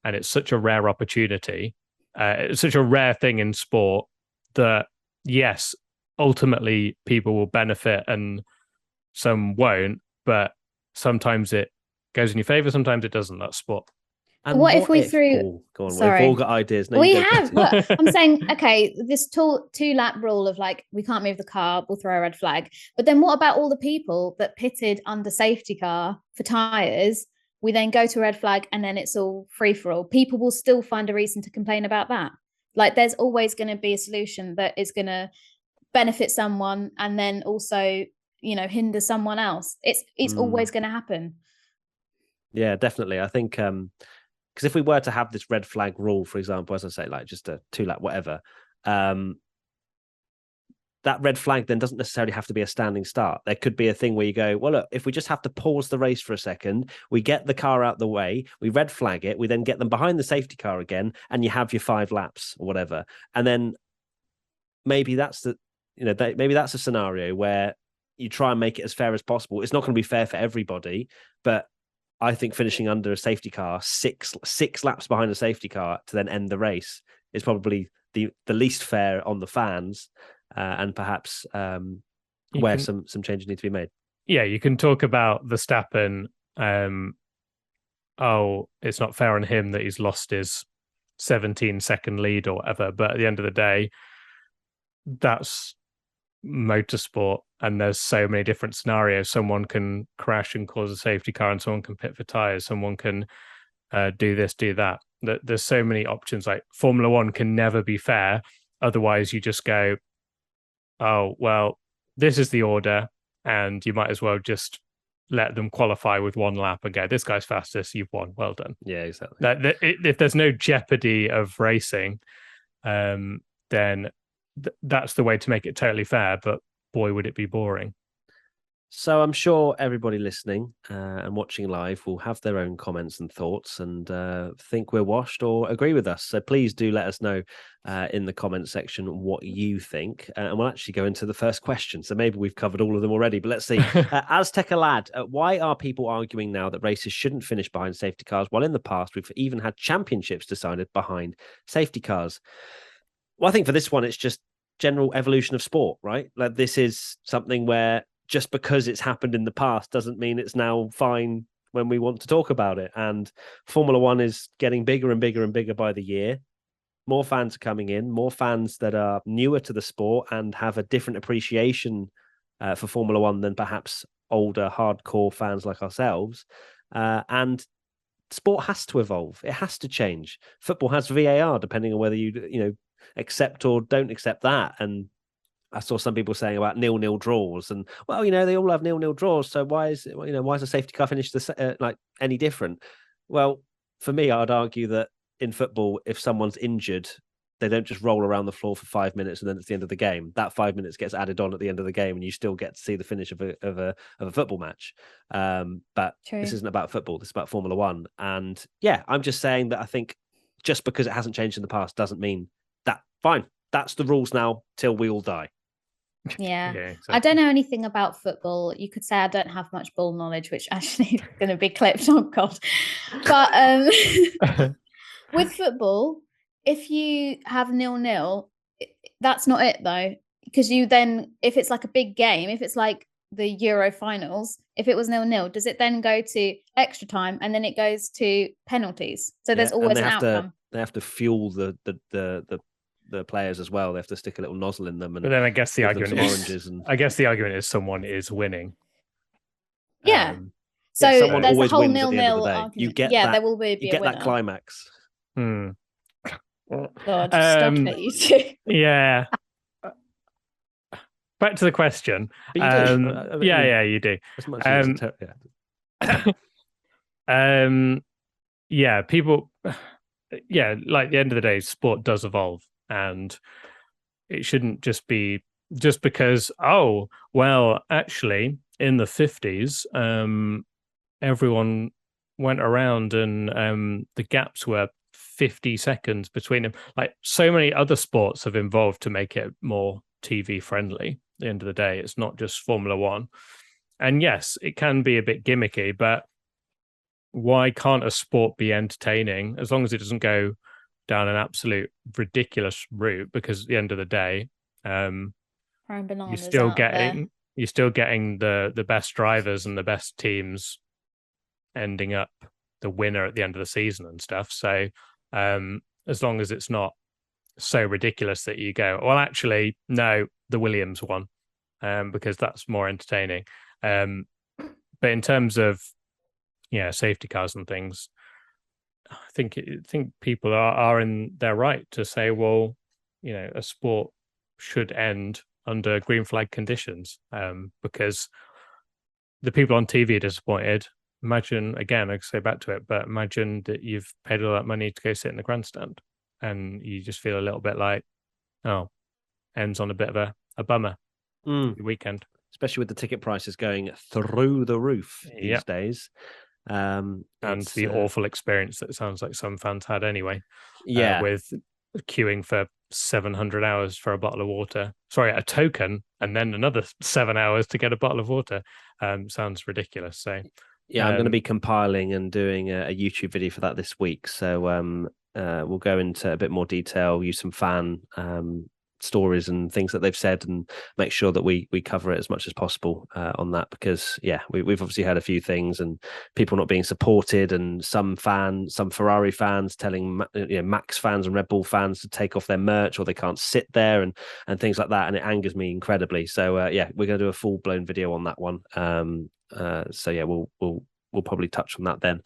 And it's such a rare opportunity. It's such a rare thing in sport that, yes, ultimately people will benefit and some won't, but sometimes it goes in your favor, sometimes it doesn't. That's sport. And what if we threw? Go on. Sorry. We've all got ideas. We have. Look, I'm saying, okay, this 2-lap rule of like, we can't move the car, we'll throw a red flag. But then what about all the people that pitted under safety car for tyres? We then go to a red flag and then it's all free for all. People will still find a reason to complain about that. Like, there's always going to be a solution that is going to benefit someone and then also, hinder someone else. It's always going to happen. Yeah, definitely. I think because if we were to have this red flag rule, for example, as I say, like just a 2-lap whatever, that red flag then doesn't necessarily have to be a standing start. There could be a thing where you go, well, look, if we just have to pause the race for a second, we get the car out the way, we red flag it, we then get them behind the safety car again, and you have your 5 laps or whatever. And then maybe that's maybe that's a scenario where you try and make it as fair as possible. It's not going to be fair for everybody, but I think finishing under a safety car, six laps behind a safety car to then end the race is probably the least fair on the fans. And perhaps where some changes need to be made. Yeah, you can talk about Verstappen. It's not fair on him that he's lost his 17-second lead or whatever. But at the end of the day, that's motorsport, and there's so many different scenarios. Someone can crash and cause a safety car, and someone can pit for tires. Someone can do this, do that. There's so many options. Like, Formula One can never be fair. Otherwise, you just go, oh, well, this is the order, and you might as well just let them qualify with 1 lap and go, this guy's fastest, you've won, well done. Yeah, exactly. If there's no jeopardy of racing, then that's the way to make it totally fair, but boy, would it be boring. So I'm sure everybody listening and watching live will have their own comments and thoughts and think we're washed or agree with us. So please do let us know in the comment section what you think. And we'll actually go into the first question. So maybe we've covered all of them already, but let's see. Azteca Lad, why are people arguing now that races shouldn't finish behind safety cars, while in the past we've even had championships decided behind safety cars? Well, I think for this one, it's just general evolution of sport, right? Like, this is something where just because it's happened in the past doesn't mean it's now fine when we want to talk about it. And Formula One is getting bigger and bigger and bigger by the year. More fans are coming in, more fans that are newer to the sport and have a different appreciation for Formula One than perhaps older, hardcore fans like ourselves. And sport has to evolve. It has to change. Football has VAR, depending on whether you accept or don't accept that. And I saw some people saying about 0-0 draws, and well, they all have 0-0 draws. So why is a safety car finish like any different? Well, for me, I'd argue that in football, if someone's injured, they don't just roll around the floor for 5 minutes and then it's the end of the game. That 5 minutes gets added on at the end of the game, and you still get to see the finish of a football match. But True. This isn't about football. This is about Formula One. And yeah, I'm just saying that I think just because it hasn't changed in the past doesn't mean that fine. That's the rules now till we all die. Yeah. Exactly. I don't know anything about football. You could say I don't have much ball knowledge, which actually is going to be clipped. Oh God. But with football, if you have 0-0, that's not it though, because you then, if it's like a big game, if it's like the Euro finals, if it was 0-0, does it then go to extra time and then it goes to penalties? So there's always an outcome. They have to fuel the players as well. They have to stick a little nozzle in them. And but then I guess the argument is someone is winning. Yeah. So someone there's always a whole wins at the end of the 0-0 day. argument. You get there will be you get a winner. that climax. Hmm. God, stop it, you two. Yeah. Back to the question. But you do. You do. As much as people. Like at the end of the day, sport does evolve, and it shouldn't just be just because. Oh, well, actually, in the 50s, everyone went around, and the gaps were 50 seconds between them. Like so many other sports have evolved to make it more TV friendly. At the end of the day, it's not just Formula One. And yes, it can be a bit gimmicky, but why can't a sport be entertaining as long as it doesn't go down an absolute ridiculous route? Because at the end of the day, you're still getting the best drivers and the best teams ending up the winner at the end of the season and stuff. So as long as it's not so ridiculous that you go, well, actually, no, the Williams won, because that's more entertaining. But in terms of safety cars and things, I think people are in their right to say, well, a sport should end under green flag conditions, because the people on TV are disappointed. Imagine, again, I can say back to it, but imagine that you've paid all that money to go sit in the grandstand and you just feel a little bit like, oh, ends on a bit of a bummer weekend. Especially with the ticket prices going through the roof these days. And the awful experience that it sounds like some fans had anyway. Yeah. With queuing for 700 hours for a bottle of water. Sorry, a token, and then another 7 hours to get a bottle of water. Sounds ridiculous. So yeah, I'm going to be compiling and doing a YouTube video for that this week. So we'll go into a bit more detail, use some fan stories and things that they've said, and make sure that we cover it as much as possible on that, because we've obviously had a few things and people not being supported, and some Ferrari fans telling Max fans and Red Bull fans to take off their merch or they can't sit there and things like that, and it angers me incredibly. So we're going to do a full-blown video on that one. We'll probably touch on that then.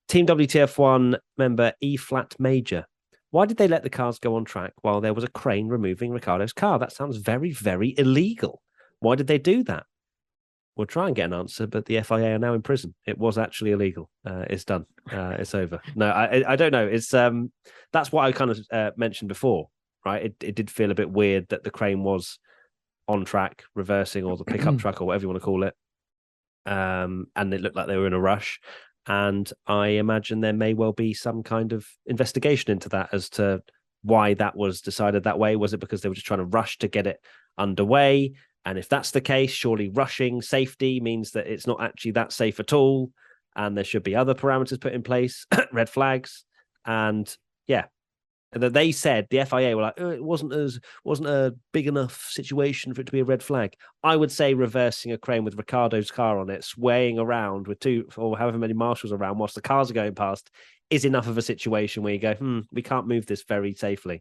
Team WTF1 member E-Flat Major: why did they let the cars go on track while there was a crane removing Ricciardo's car? That sounds very, very illegal. Why did they do that? We'll try and get an answer, but the FIA are now in prison. It was actually illegal. It's done. It's over. No, I don't know. It's that's what I kind of mentioned before, right? It did feel a bit weird that the crane was on track, reversing, or the pickup truck, or whatever you want to call it. And it looked like they were in a rush. And I imagine there may well be some kind of investigation into that as to why that was decided that way. Was it because they were just trying to rush to get it underway? And if that's the case, surely rushing safety means that it's not actually that safe at all. And there should be other parameters put in place, red flags. And they said, the FIA were like, it wasn't a big enough situation for it to be a red flag. I would say reversing a crane with Ricciardo's car on it, swaying around with two or however many marshals around whilst the cars are going past, is enough of a situation where you go, we can't move this very safely.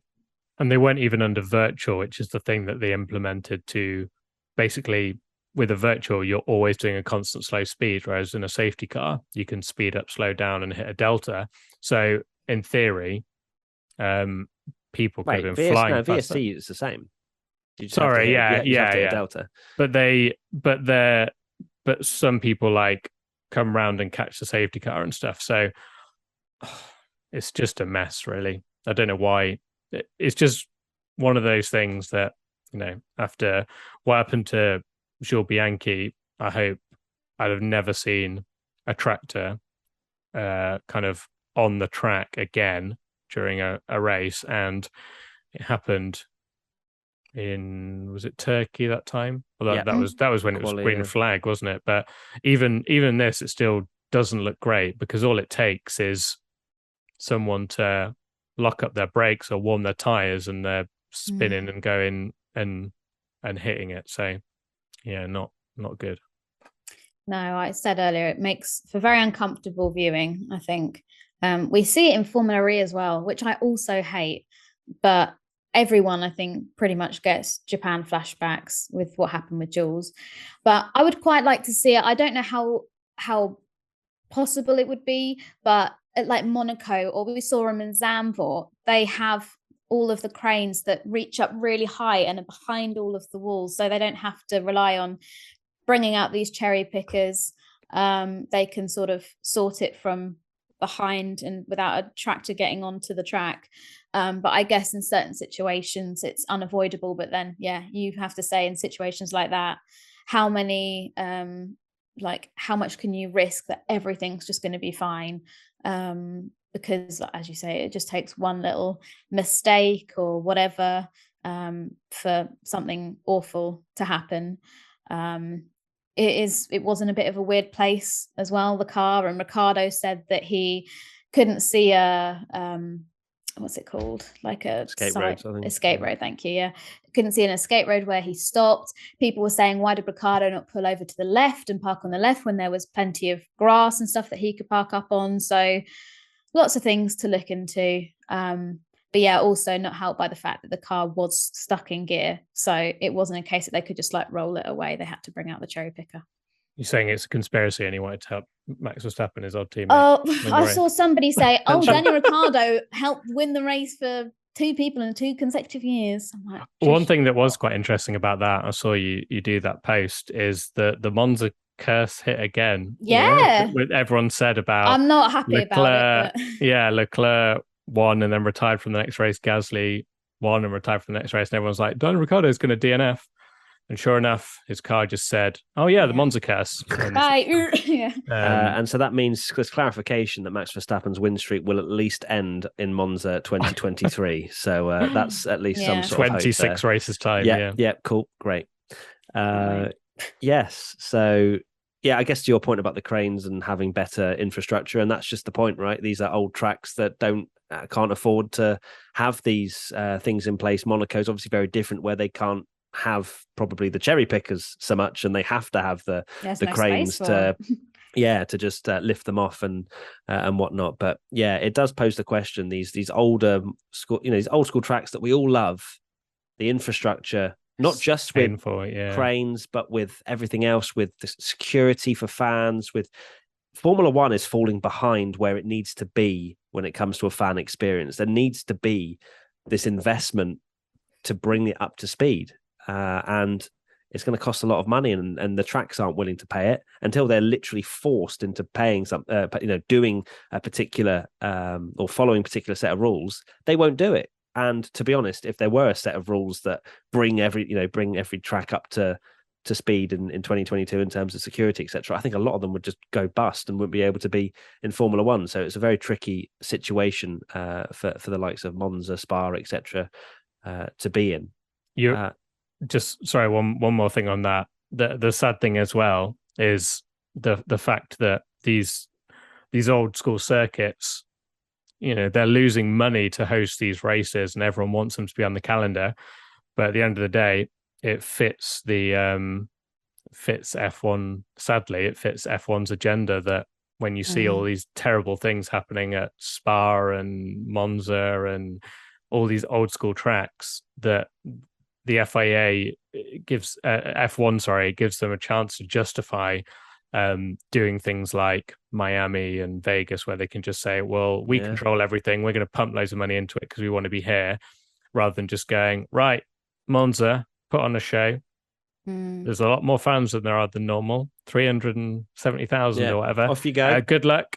And they weren't even under virtual, which is the thing that they implemented to basically with a virtual, you're always doing a constant slow speed, whereas in a safety car, you can speed up, slow down, and hit a delta. So in theory, people could have been flying faster. VSC is the same. You just Sorry, have to hit a delta. But some people like come round and catch the safety car and stuff. So it's just a mess, really. I don't know why. It's just one of those things that, after what happened to Jules Bianchi, I hope I'd have never seen a tractor kind of on the track again during a race. And it happened was it Turkey that time? Well, that was when it was green flag, wasn't it? But even this, it still doesn't look great, because all it takes is someone to lock up their brakes or warm their tires, and they're spinning and going and hitting it. So yeah, not good. No, I said earlier, it makes for very uncomfortable viewing, I think. We see it in Formula E as well, which I also hate, but everyone, I think, pretty much gets Japan flashbacks with what happened with Jules. But I would quite like to see it. I don't know how possible it would be, but at like Monaco, or we saw them in Zandvoort, they have all of the cranes that reach up really high and are behind all of the walls, so they don't have to rely on bringing out these cherry pickers. They can sort of sort it from behind and without a tractor getting onto the track. But I guess in certain situations it's unavoidable. But then, yeah, you have to say in situations like that, how many, how much can you risk that everything's just going to be fine? Because, as you say, it just takes one little mistake or whatever for something awful to happen. It was in a bit of a weird place as well, the car, and Ricciardo said that he couldn't see a what's it called, like a escape road, I think. Escape road, thank you. Yeah, couldn't see an escape road where he stopped. People were saying, why did Ricciardo not pull over to the left and park on the left when there was plenty of grass and stuff that he could park up on? So lots of things to look into. But yeah, also not helped by the fact that the car was stuck in gear. So it wasn't a case that they could just like roll it away. They had to bring out the cherry picker. You're saying it's a conspiracy and he wanted to help Max Verstappen, his old teammate? Oh, I saw somebody say, Daniel Ricciardo helped win the race for 2 people in 2 consecutive years. I'm like, one thing that was quite interesting about that, I saw you do that post, is the Monza curse hit again. Yeah. What everyone said about I'm not happy Leclerc, about it. But... Yeah, Leclerc won and then retired from the next race. Gasly won and retired from the next race. And everyone's like, Daniel Ricciardo is going to DNF. And sure enough, his car just said, "Oh yeah, the Monza curse." And so that means there's clarification that Max Verstappen's win streak will at least end in Monza 2023. So that's at least some sort 26 of hope there. races time. Yeah, cool, great. Yes, so yeah, I guess to your point about the cranes and having better infrastructure, and that's just the point, right? These are old tracks that can't afford to have these things in place. Monaco's obviously very different, where they can't have probably the cherry pickers so much, and they have to have the cranes to just lift them off and whatnot. But yeah, it does pose the question, these older school, these old school tracks that we all love, the infrastructure, not just with cranes, but with everything else, with the security for fans, with Formula One is falling behind where it needs to be when it comes to a fan experience. There needs to be this investment to bring it up to speed. And it's going to cost a lot of money, and the tracks aren't willing to pay it until they're literally forced into paying doing a particular or following a particular set of rules. They won't do it. And to be honest, if there were a set of rules that bring every track up to speed in 2022 in terms of security, etc., I think a lot of them would just go bust and wouldn't be able to be in Formula One. So it's a very tricky situation for the likes of Monza, Spa, etc., to be in. One more thing on that. The sad thing as well is the fact that these old school circuits, they're losing money to host these races, and everyone wants them to be on the calendar. But at the end of the day, it fits fits F1. Sadly, it fits F1's agenda that when you see all these terrible things happening at Spa and Monza and all these old school tracks, that the FIA gives F1, gives them a chance to justify doing things like Miami and Vegas, where they can just say, well, we control everything. We're going to pump loads of money into it because we want to be here, rather than just going, right, Monza, put on a show. There's a lot more fans than there are than normal, 370,000 or whatever. Off you go. Good luck.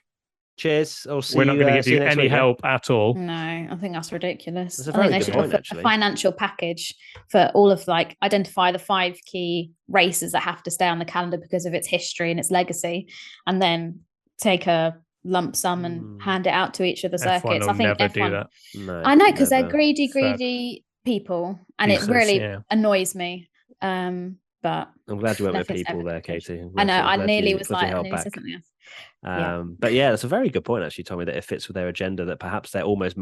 Cheers. We're not going to give you any help at all. No, I think that's ridiculous. That's a very good point, actually. A financial package for all of identify the 5 key races that have to stay on the calendar because of its history and its legacy, and then take a lump sum and hand it out to each of the circuits. I think F1 do that. No, I know, because they're greedy people, and it really annoys me. But I'm glad you went with people there, Katie. I know. I nearly was like, I nearly said something else. But yeah, that's a very good point, actually, Tommy, that it fits with their agenda, that perhaps they're almost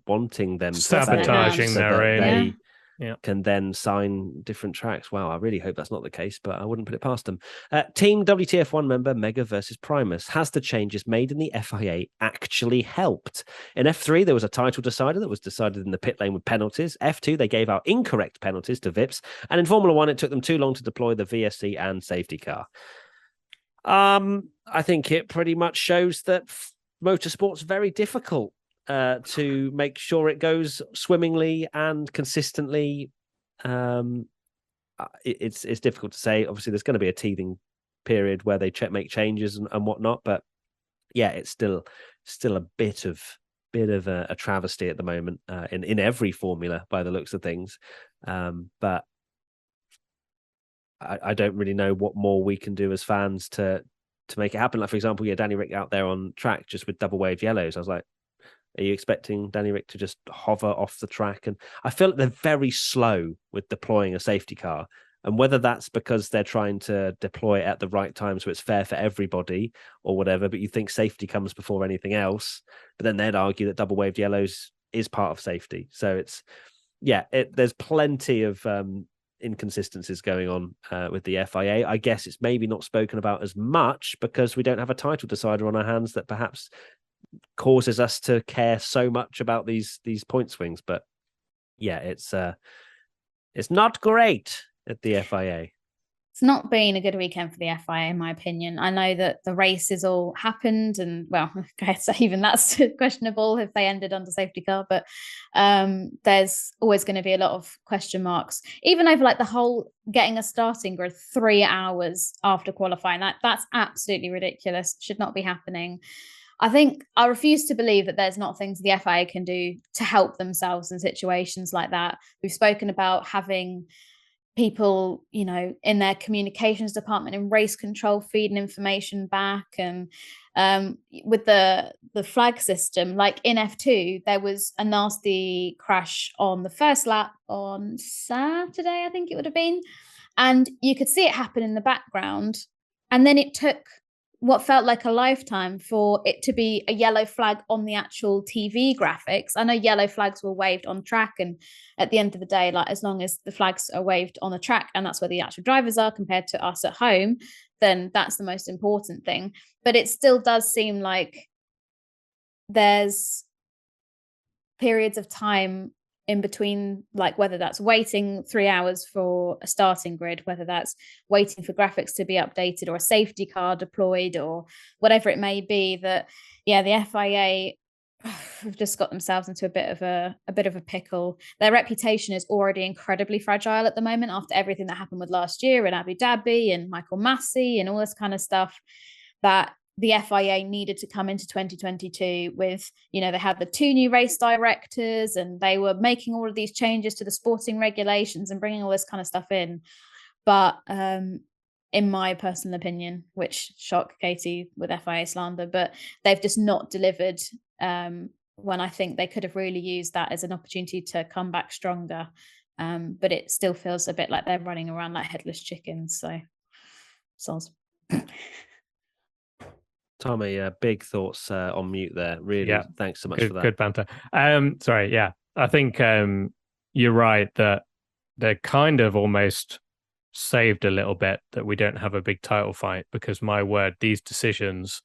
wanting them sabotaging their own. They can then sign different tracks. Wow, I really hope that's not the case, but I wouldn't put it past them. Team WTF1 member Mega versus Primus. Has the changes made in the FIA actually helped? In F3, there was a title decider that was decided in the pit lane with penalties. F2, they gave out incorrect penalties to VIPs. And in Formula 1, it took them too long to deploy the VSC and safety car. I think it pretty much shows that motorsport's very difficult to make sure it goes swimmingly and consistently. It's difficult to say. Obviously, there's going to be a teething period where they make changes and whatnot, but yeah, it's still a bit of a travesty at the moment in every formula by the looks of things. But I don't really know what more we can do as fans to make it happen. Like, for example, Danny Rick out there on track just with double wave yellows. I was like, are you expecting Danny Rick to just hover off the track? And I feel like they're very slow with deploying a safety car. And whether that's because they're trying to deploy it at the right time so it's fair for everybody or whatever, but you think safety comes before anything else. But then they'd argue that double waved yellows is part of safety. So there's plenty of inconsistencies going on with the FIA. I guess it's maybe not spoken about as much because we don't have a title decider on our hands that perhaps causes us to care so much about these point swings. But yeah, it's not great at the FIA. It's not been a good weekend for the FIA, in my opinion. I know that the races all happened, and well, I guess even that's questionable if they ended under safety car. But there's always going to be a lot of question marks, even over the whole getting a starting grid 3 hours after qualifying. That's absolutely ridiculous. Should not be happening. I refuse to believe that there's not things the FIA can do to help themselves in situations like that. We've spoken about having people, in their communications department in race control feeding information back, and with the flag system, like in F2, there was a nasty crash on the first lap on Saturday, I think it would have been, and you could see it happen in the background, and then it took what felt like a lifetime for it to be a yellow flag on the actual TV graphics. I know yellow flags were waved on track, and at the end of the day, as long as the flags are waved on the track and that's where the actual drivers are compared to us at home, then that's the most important thing. But it still does seem like there's periods of time in between, whether that's waiting 3 hours for a starting grid, whether that's waiting for graphics to be updated or a safety car deployed or whatever it may be, that the FIA have just got themselves into a bit of a pickle. Their reputation is already incredibly fragile at the moment after everything that happened with last year in Abu Dhabi and Michael Massey and all this kind of stuff, that the FIA needed to come into 2022 with, they had the 2 new race directors and they were making all of these changes to the sporting regulations and bringing all this kind of stuff in. But in my personal opinion, which shocked Katie with FIA slander, but they've just not delivered when I think they could have really used that as an opportunity to come back stronger. But it still feels a bit like they're running around like headless chickens. So, soz. Tommy, big thoughts on mute there. Really, thanks so much for that. Good banter. Sorry, I think you're right that they're kind of almost saved a little bit that we don't have a big title fight, because my word, these decisions,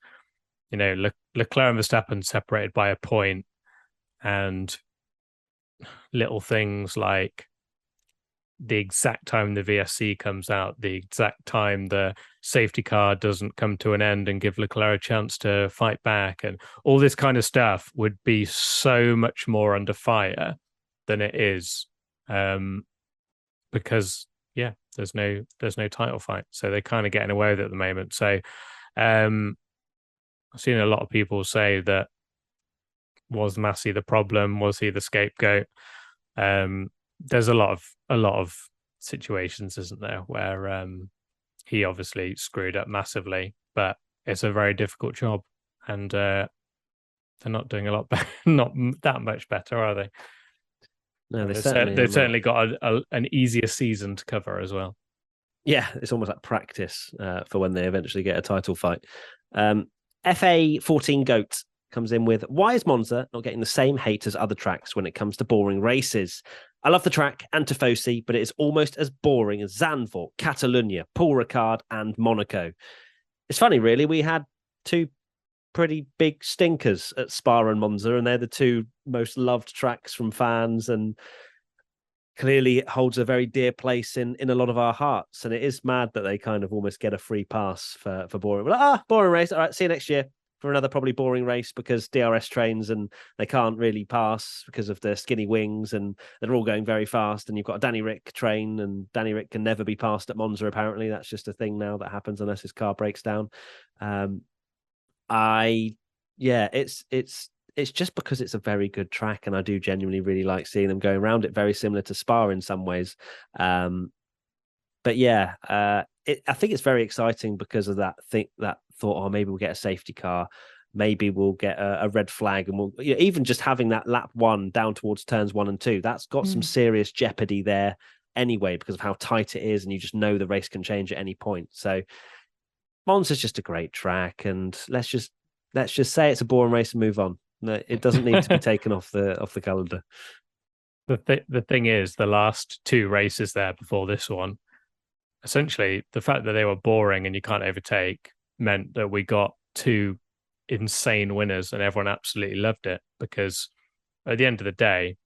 Leclerc and Verstappen separated by a point, and little things like the exact time the VSC comes out, the exact time the safety car doesn't come to an end and give Leclerc a chance to fight back, and all this kind of stuff would be so much more under fire than it is, because there's no title fight, so they're kind of getting away with it at the moment. So I've seen a lot of people say that, was Massey the problem? Was he the scapegoat? There's a lot of situations, isn't there, where he obviously screwed up massively, but it's a very difficult job, and they're not doing a lot better, not that much better, are they? No, they've certainly got an easier season to cover as well. Yeah, it's almost like practice for when they eventually get a title fight. FA14 GOAT comes in with, why is Monza not getting the same hate as other tracks when it comes to boring races? I love the track and Tifosi, but it is almost as boring as Zandvoort, Catalonia, Paul Ricard, and Monaco. It's funny, really. We had two pretty big stinkers at Spa and Monza, and they're the two most loved tracks from fans, and clearly it holds a very dear place in a lot of our hearts. And it is mad that they kind of almost get a free pass for boring. We're like, boring race. All right, see you next year for another probably boring race, because DRS trains and they can't really pass because of their skinny wings, and they're all going very fast. And you've got a Danny Rick train, and Danny Rick can never be passed at Monza. Apparently, that's just a thing now that happens unless his car breaks down. It's just because it's a very good track, and I do genuinely really like seeing them going around it. Very similar to Spa in some ways, but yeah, I think it's very exciting because of that thought. Oh, maybe we'll get a safety car, maybe we'll get a red flag, and we'll even just having that lap 1 down towards turns 1 and 2. That's got some serious jeopardy there anyway because of how tight it is, and you just know the race can change at any point. So Monza's just a great track, and let's just say it's a boring race and move on. No, it doesn't need to be taken off the calendar. The thing is, the last 2 races there before this one, essentially the fact that they were boring and you can't overtake meant that we got 2 insane winners, and everyone absolutely loved it, because at the end of the day,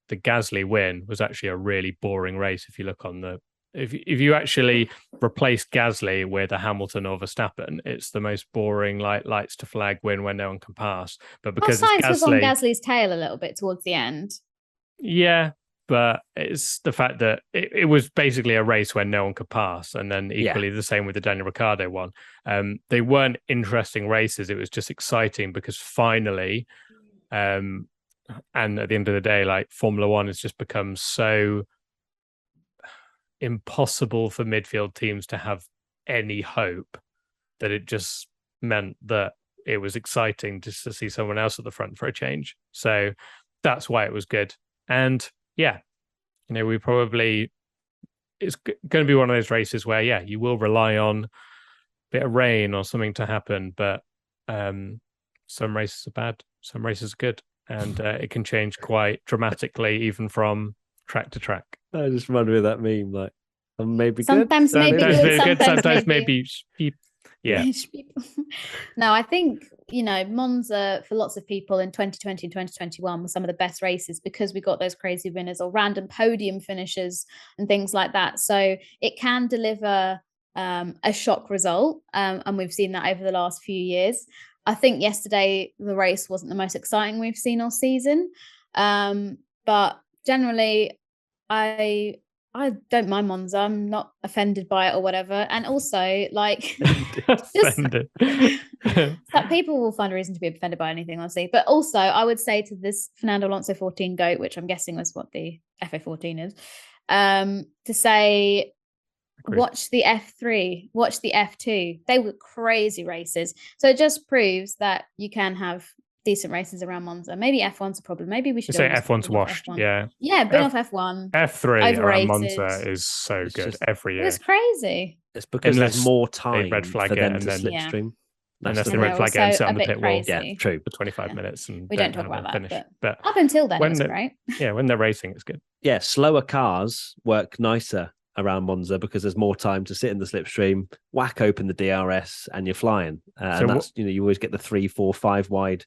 the Gasly win was actually a really boring race. If you look on the if you actually replace Gasly with a Hamilton or Verstappen, it's the most boring, like lights to flag win when no one can pass. But because Sainz was on Gasly's tail a little bit towards the end. Yeah, but it's the fact that it was basically a race where no one could pass, and then equally the same with the Daniel Ricciardo one. They weren't interesting races. It was just exciting because finally, and at the end of the day, like Formula One has just become so impossible for midfield teams to have any hope that it just meant that it was exciting just to see someone else at the front for a change. So that's why it was good. And yeah, it's going to be one of those races where you will rely on a bit of rain or something to happen, but some races are bad, some races are good, and it can change quite dramatically even from track to track. I just reminded me of that meme, like maybe sometimes good, maybe good, sometimes maybe yeah. No, I think Monza for lots of people in 2020 and 2021 were some of the best races because we got those crazy winners or random podium finishes and things like that. So it can deliver a shock result, and we've seen that over the last few years. I think yesterday the race wasn't the most exciting we've seen all season, but generally I don't mind Monza. I'm not offended by it or whatever. And also, like, offended. That people will find a reason to be offended by anything, honestly. But also, I would say to this Fernando Alonso 14 GOAT, which I'm guessing was what the FA14 is, to say, watch the F3, watch the F2. They were crazy races. So it just proves that you can have decent races around Monza. Maybe F1's a problem. Maybe we should say F1's washed. F1. Yeah, been off F1. F3 around Monza is so good just, every year. It's crazy. It's because there's more time red flag for them and to slipstream. Unless they red flag it and sit on the pit wall. Yeah, true. For 25 minutes. And we don't talk about that. Finish. But up until then, it's great. Yeah, when they're racing, it's good. Yeah, slower cars work nicer around Monza because there's more time to sit in the slipstream, whack open the DRS, and you're flying. And that's, you always get the 3, 4, 5 wide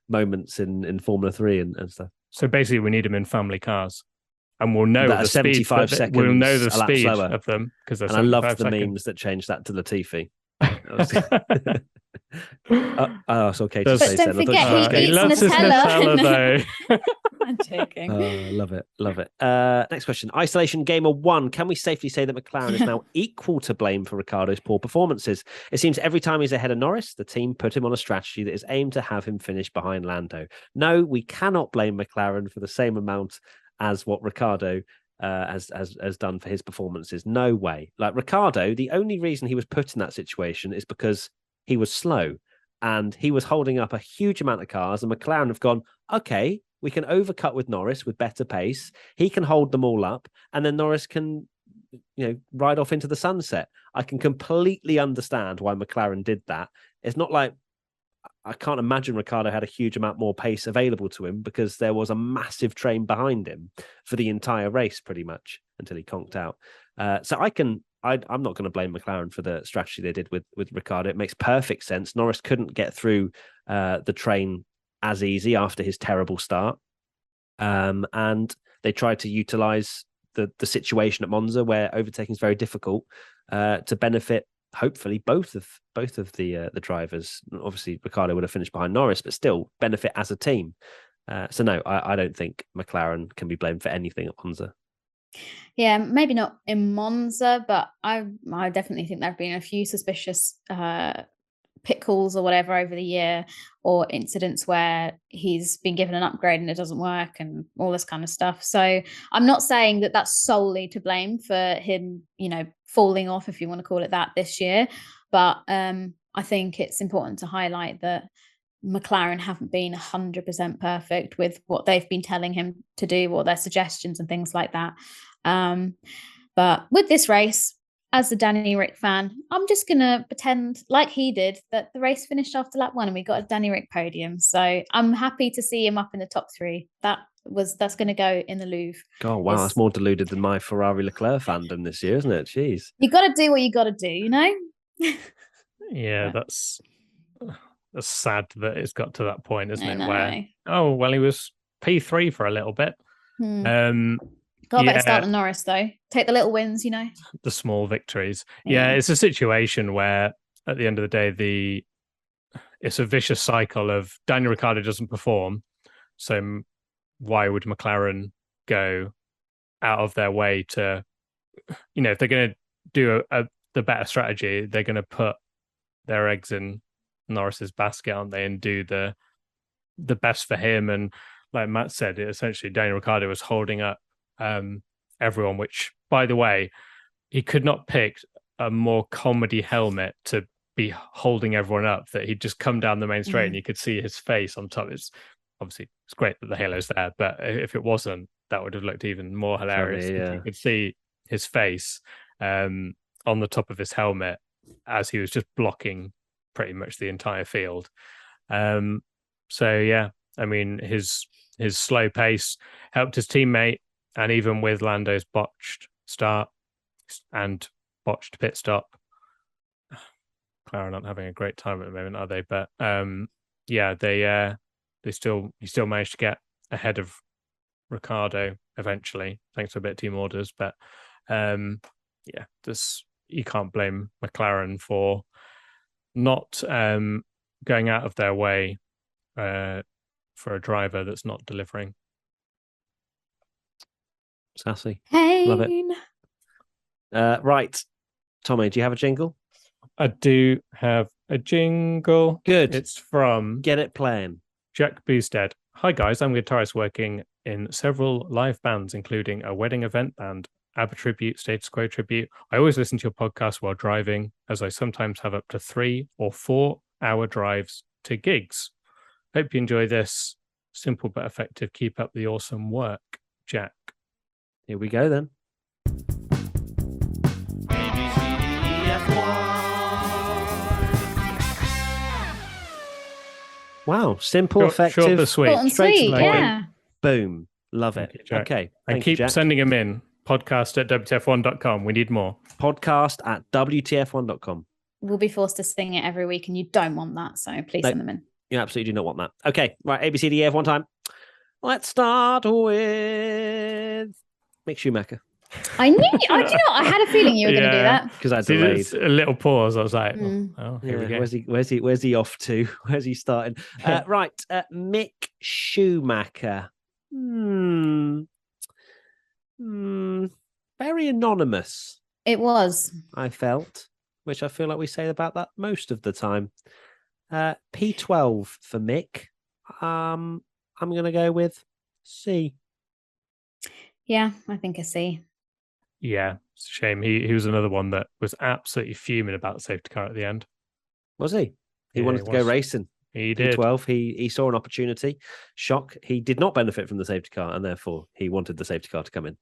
moments in Formula 3 and stuff. So basically we need them in family cars. and we'll know that the are speed. 75 We'll know seconds the a lap speed slower. of them because And I loved the memes that changed that to Latifi. It's okay to Does- say. But don't Then. I thought forget, she was he going he eats loves his Nutella. Nutella though. I'm joking. Love it. Next question. Isolation Gamer 1. Can we safely say that McLaren is now equal to blame for Ricciardo's poor performances? It seems every time he's ahead of Norris, the team put him on a strategy that is aimed to have him finish behind Lando. No, we cannot blame McLaren for the same amount as what Ricciardo has done for his performances. No way. Like Ricciardo, the only reason he was put in that situation is because he was slow and he was holding up a huge amount of cars, and McLaren have gone, okay, we can overcut with Norris with better pace. He can hold them all up, and then Norris can, ride off into the sunset. I can completely understand why McLaren did that. It's not like I can't imagine Ricciardo had a huge amount more pace available to him because there was a massive train behind him for the entire race, pretty much, until he conked out. So I'm not going to blame McLaren for the strategy they did with Ricciardo. It makes perfect sense. Norris couldn't get through the train as easy after his terrible start. And they tried to utilize the situation at Monza where overtaking is very difficult to benefit, hopefully, both of the drivers. Obviously, Ricciardo would have finished behind Norris, but still benefit as a team. So no, I don't think McLaren can be blamed for anything at Monza. Yeah, maybe not in Monza, but I definitely think there have been a few suspicious pit calls or whatever over the year, or incidents where he's been given an upgrade and it doesn't work and all this kind of stuff. So I'm not saying that that's solely to blame for him, falling off, if you want to call it that, this year. But I think it's important to highlight that McLaren haven't been 100% perfect with what they've been telling him to do, or their suggestions and things like that. But with this race, as a Danny Rick fan, I'm just going to pretend like he did that the race finished after lap 1 and we got a Danny Rick podium. So I'm happy to see him up in the top 3. That's going to go in the Louvre. Oh, wow. That's more deluded than my Ferrari Leclerc fandom this year, isn't it? Jeez. You got to do what you got to do, Yeah, that's sad that it's got to that point, isn't it? know. Where, he was P3 for a little bit. Got a better start than Norris, though. Take the little wins, The small victories. Yeah, it's a situation where, at the end of the day, it's a vicious cycle of Daniel Ricciardo doesn't perform. So why would McLaren go out of their way to, if they're going to do the better strategy, they're going to put their eggs in Norris's basket, aren't they, and do the best for him. And like Matt said, essentially Daniel Ricciardo was holding up everyone, which, by the way, he could not pick a more comedy helmet to be holding everyone up, that he'd just come down the main straight and you could see his face on top. It's great that the halo's there, but if it wasn't, that would have looked even more hilarious. Yeah. You could see his face on the top of his helmet as he was just blocking pretty much the entire field. So yeah, I mean, his slow pace helped his teammate, and even with Lando's botched start and botched pit stop, McLaren aren't having a great time at the moment, are they? But he still managed to get ahead of Ricciardo eventually, thanks to a bit of team orders. But you can't blame McLaren for not going out of their way for a driver that's not delivering. Sassy. Pain. Love it. Right. Tommy, do you have a jingle? I do have a jingle. Good. It's from Get it playing. Jack Boosted. Hi guys, I'm a guitarist working in several live bands, including a wedding event band, ABBA tribute, Status Quo tribute. I always listen to your podcast while driving, as I sometimes have up to 3 or 4 hour drives to gigs. Hope you enjoy this. Simple but effective. Keep up the awesome work, Jack. Here we go then. Wow, simple, effective, short but sweet. Short and sweet, like yeah. Boom. Love it. You, okay. And keep sending them in. Podcast at WTF1.com. We need more. Podcast at WTF1.com. We'll be forced to sing it every week, and you don't want that, so please send them in. You absolutely do not want that. Okay, right, ABCDEF one time. Let's start with Mick Schumacher. I knew. Do you know what? I had a feeling you were going to do that. Because I See, delayed. it's a little pause. I was like, Mm. oh, here we go. Where's he off to? Where's he starting? Right, Mick Schumacher. Very anonymous. It was. I felt, which I feel like we say about that most of the time. P12 for Mick. I'm going to go with C. Yeah, I think a C. Yeah, it's a shame. He was another one that was absolutely fuming about the safety car at the end. Was he? He Yeah, wanted to go racing. He did. P12. He saw an opportunity. Shock. He did not benefit from the safety car, and therefore he wanted the safety car to come in.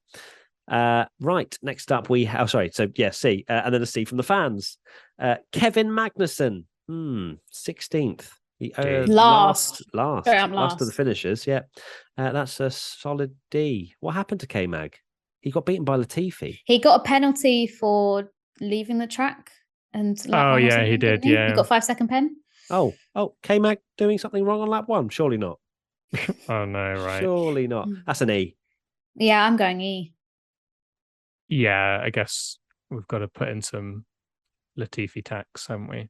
Right. Next up, we have. So yeah, C, and then a C from the fans. Kevin Magnussen. 16th. Last of the finishers. Yeah, that's a solid D. What happened to K Mag? He got beaten by Latifi. He got a penalty for leaving the track. And he did. Yeah, he got 5-second pen. Oh, K Mag doing something wrong on lap 1? Surely not. Oh no, right? Surely not. That's an E. Yeah, I'm going E. Yeah, I guess we've got to put in some Latifi tax, haven't we?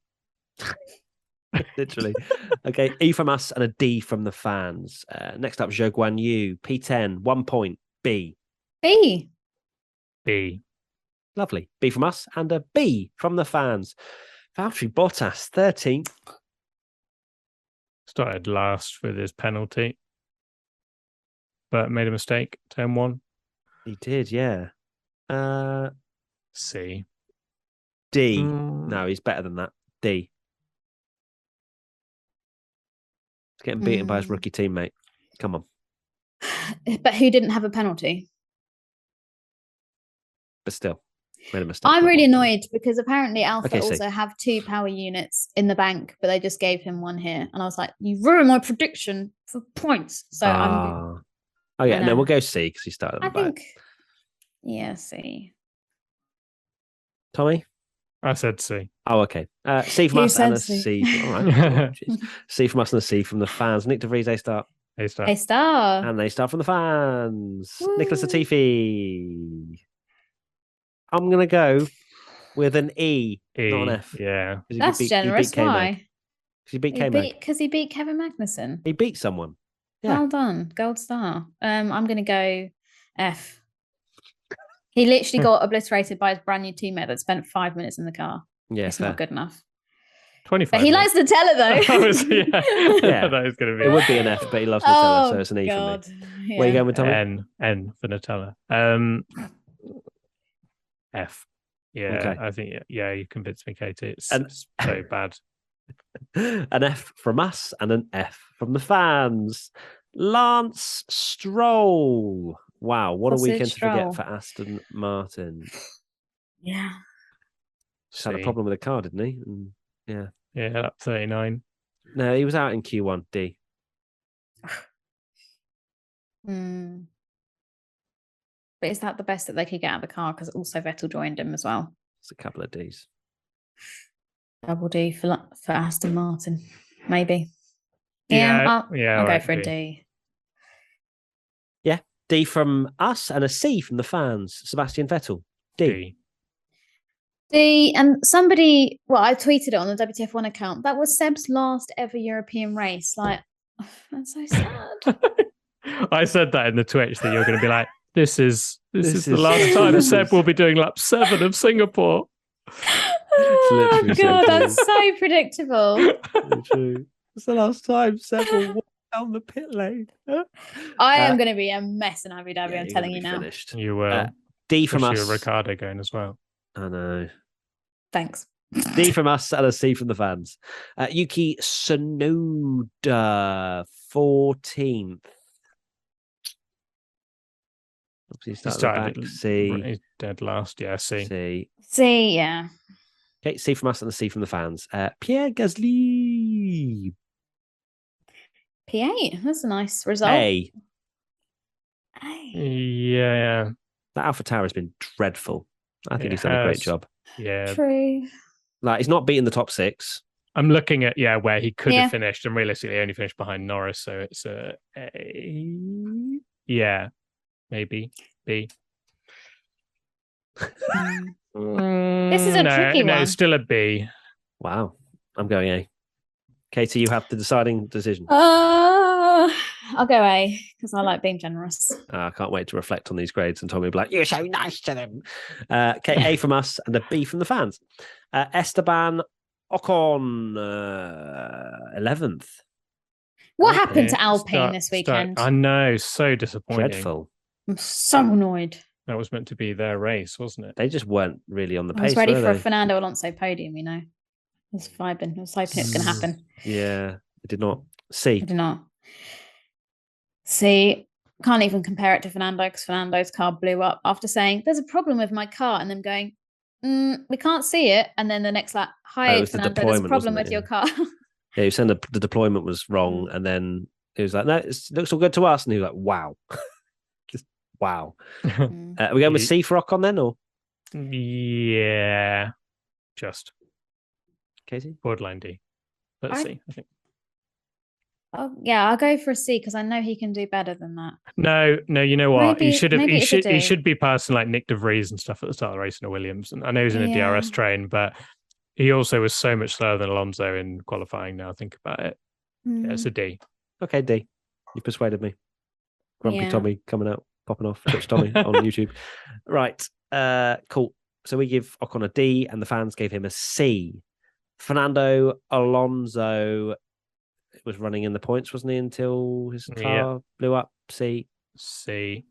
Literally. Okay, E from us and a D from the fans. Next up, Zhou Guan Yu, P10, 1 point, B. B. Lovely. B from us and a B from the fans. Valtteri Bottas, 13th. Started last with his penalty, but made a mistake, turn 1. He did, yeah. C. D. No, he's better than that. D. He's getting beaten by his rookie teammate. Come on. But who didn't have a penalty? But still, made a mistake. I'm really annoyed because apparently Alpha Okay, also have 2 power units in the bank, but they just gave him 1 here. And I was like, you ruined my prediction for points. So I'm... Oh, yeah, no, we'll go C because he started on the back. Yeah, C. Tommy? I said C. Oh, okay. C from us and a C. All right. C from us and a C from the fans. Nick de Vries, A star. A star. A star. And A star from the fans. Woo. Nicholas Latifi. I'm going to go with an E, not an F. Yeah. That's generous. Why? Because he beat Kevin Magnussen. He beat someone. Yeah. Well done. Gold star. I'm going to go F. He literally got obliterated by his brand new teammate that spent 5 minutes in the car. Yeah, it's not good enough. 25. But he likes Nutella though. Yeah, that is going to be. It would be an F, but he loves Nutella, so it's an E for me. Yeah. Where are you going with Tommy? N for Nutella. F. Yeah, okay. I think. Yeah, you convinced me, Katie. It's so bad. An F from us and an F from the fans. Lance Stroll. Wow, what a weekend to forget for Aston Martin. Yeah. Just had a problem with the car, didn't he? And yeah, that 39. No, he was out in Q1, D. But is that the best that they could get out of the car? Because also Vettel joined him as well. It's a couple of Ds. Double D for Aston Martin, maybe. I'll go for a D. Yeah, D from us and a C from the fans. Sebastian Vettel, D. And somebody, I tweeted it on the WTF1 account. That was Seb's last ever European race. Like, that's so sad. I said that in the Twitch that you're going to be like, this is the last time Seb will be doing lap 7 of Singapore. Oh God, that's so predictable. True. It's the last time Seb will walk down the pit lane. I am going to be a mess in Abu Dhabi. I'm telling you now. Finished. You will. D from us. Ricciardo going as well. I know. Thanks. D from us and a C from the fans. Yuki Tsunoda, 14th. He started back. C. He's dead last. Yeah, C. C, yeah. Okay, C from us and a C from the fans. Pierre Gasly. P8. That's a nice result. A. Yeah. That AlphaTauri has been dreadful. I think he's done a great job. Yeah. True. Like, he's not beating the top 6. I'm looking at where he could have finished, and realistically only finished behind Norris, so it's a yeah, maybe B. This is a tricky No, one. it's still a B. Wow. I'm going A. Katie, you have the deciding decision. I'll go A because I like being generous. I can't wait to reflect on these grades and Tommy will be like, you're so nice to them. Okay, A from us and a B from the fans. Esteban Ocon, 11th. What happened to Alpine this weekend? I know, so disappointing. Dreadful. I'm so annoyed. That was meant to be their race, wasn't it? They just weren't really on the pace. I was ready for they? a Fernando Alonso podium, I was vibing. I was hoping it was going to happen. Yeah, it did not. C. I did not. C. Can't even compare it to Fernando because Fernando's car blew up after saying, there's a problem with my car. And them going, we can't see it. And then the next lap, hi, Fernando, there's a problem with your car. Yeah, he was saying the deployment was wrong. And then he was like, no, it looks all good to us. And he was like, wow. Just wow. Are we going with C for Ocon then? Or? Yeah. Just. Katie? Borderline D. Let's see, I think. Oh, yeah, I'll go for a C because I know he can do better than that. No, you know what? Maybe, he should be passing like Nick De Vries and stuff at the start of the race in a Williams. And I know he's in a DRS train, but he also was so much slower than Alonso in qualifying now. Think about it. Yeah, it's a D. Okay, D. You persuaded me. Grumpy Tommy coming out, popping off. Twitch Tommy on YouTube. Right. Cool. So we give Ocon a D and the fans gave him a C. Fernando Alonso was running in the points, wasn't he, until his car blew up? C. C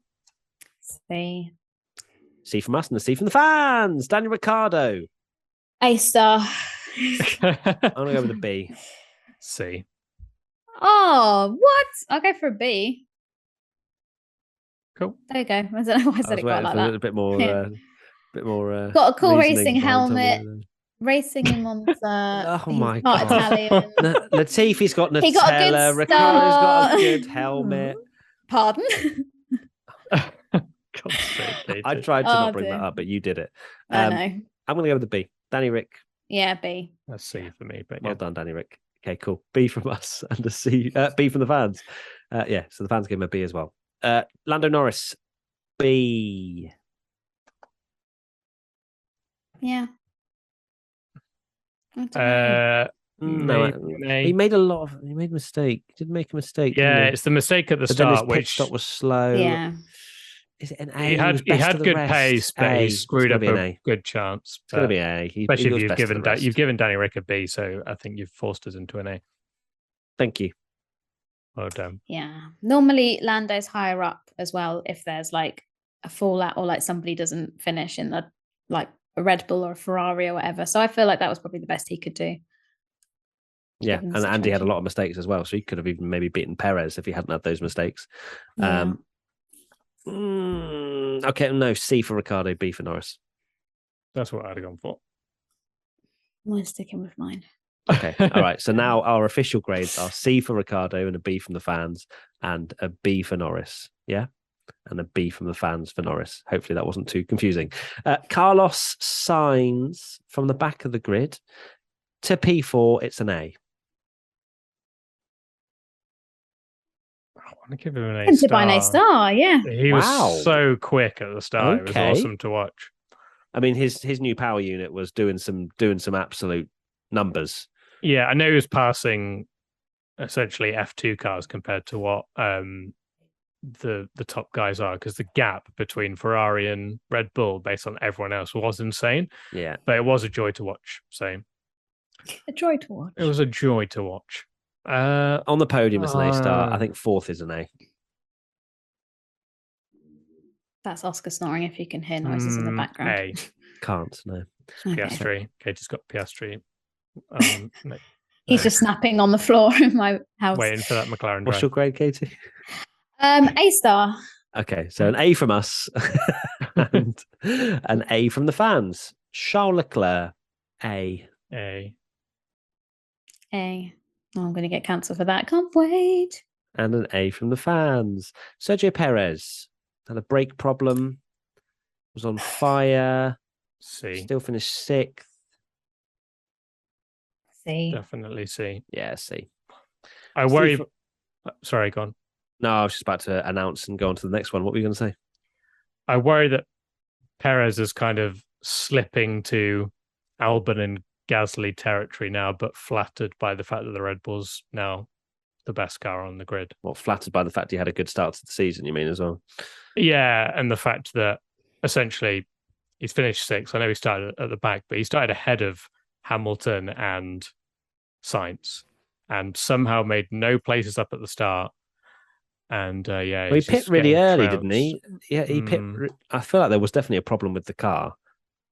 from us and a C from the fans. Daniel Ricciardo. A star. I'm going to go with a B. C. Oh, what? I'll go for a B. Cool. There you go. I don't know why I said it quite like that. A bit more. Got a cool racing helmet. Racing in Monza. Oh my God. Italian. Latifi's got Nutella. Ricciardo's got a good helmet. Pardon? God's sake, I tried to not bring that up, but you did it. I know. I'm going to go with a B. Danny Rick. Yeah, B. That's C for me. But well done, Danny Rick. Okay, cool. B from us and a C. B from the fans. So the fans gave him a B as well. Lando Norris. B. Yeah. No, he made a mistake. He did make a mistake. Yeah, it's the mistake at the start, which stop was slow. Yeah. Is it an A? He had good pace, but he screwed up a good chance. It's going to be A. Especially if you've given Danny Rick a B, so I think you've forced us into an A. Thank you. Well done. Yeah. Normally Lando's higher up as well if there's like a fallout or like somebody doesn't finish in the like a Red Bull or a Ferrari or whatever. So I feel like that was probably the best he could do. Yeah, and Andy had a lot of mistakes as well, so he could have even maybe beaten Perez if he hadn't had those mistakes. Yeah. Okay, no, C for Ricciardo, B for Norris. That's what I'd have gone for. I'm sticking with mine. Okay, all right. So now our official grades are C for Ricciardo and a B from the fans and a B for Norris. Yeah? And a B from the fans for Norris. Hopefully that wasn't too confusing. Carlos Sainz from the back of the grid to P4, it's an A. I want to give him an A star. By an A star, yeah. He was so quick at the start. It was awesome to watch. I mean, his new power unit was doing some absolute numbers. Yeah, I know he was passing essentially F2 cars compared to what the top guys are, because the gap between Ferrari and Red Bull based on everyone else was insane. Yeah. But it was a joy to watch. So a joy to watch. It was a joy to watch. On the podium it's an A star. I think fourth is an A. That's Oscar snoring if you can hear noises in the background. A. Can't, no. Piastri. Katie's got Piastri. He's just snapping on the floor in my house. Waiting for that McLaren drive. What's your grade, Katie? A star. Okay, so an A from us and an A from the fans. Charles Leclerc, A. A. A. Oh, I'm going to get cancelled for that. Can't wait. And an A from the fans. Sergio Perez had a brake problem. Was on fire. C. Still finished sixth. C. Definitely C. Yeah, C. I worry. Sorry, go on. No, I was just about to announce and go on to the next one. What were you going to say? I worry that Perez is kind of slipping to Albon and Gasly territory now, but flattered by the fact that the Red Bull's now the best car on the grid. Well, flattered by the fact he had a good start to the season, you mean, as well? Yeah, and the fact that essentially he's finished 6th. I know he started at the back, but he started ahead of Hamilton and Sainz and somehow made no places up at the start. And he pit really early, didn't he? Yeah, he pit. I feel like there was definitely a problem with the car.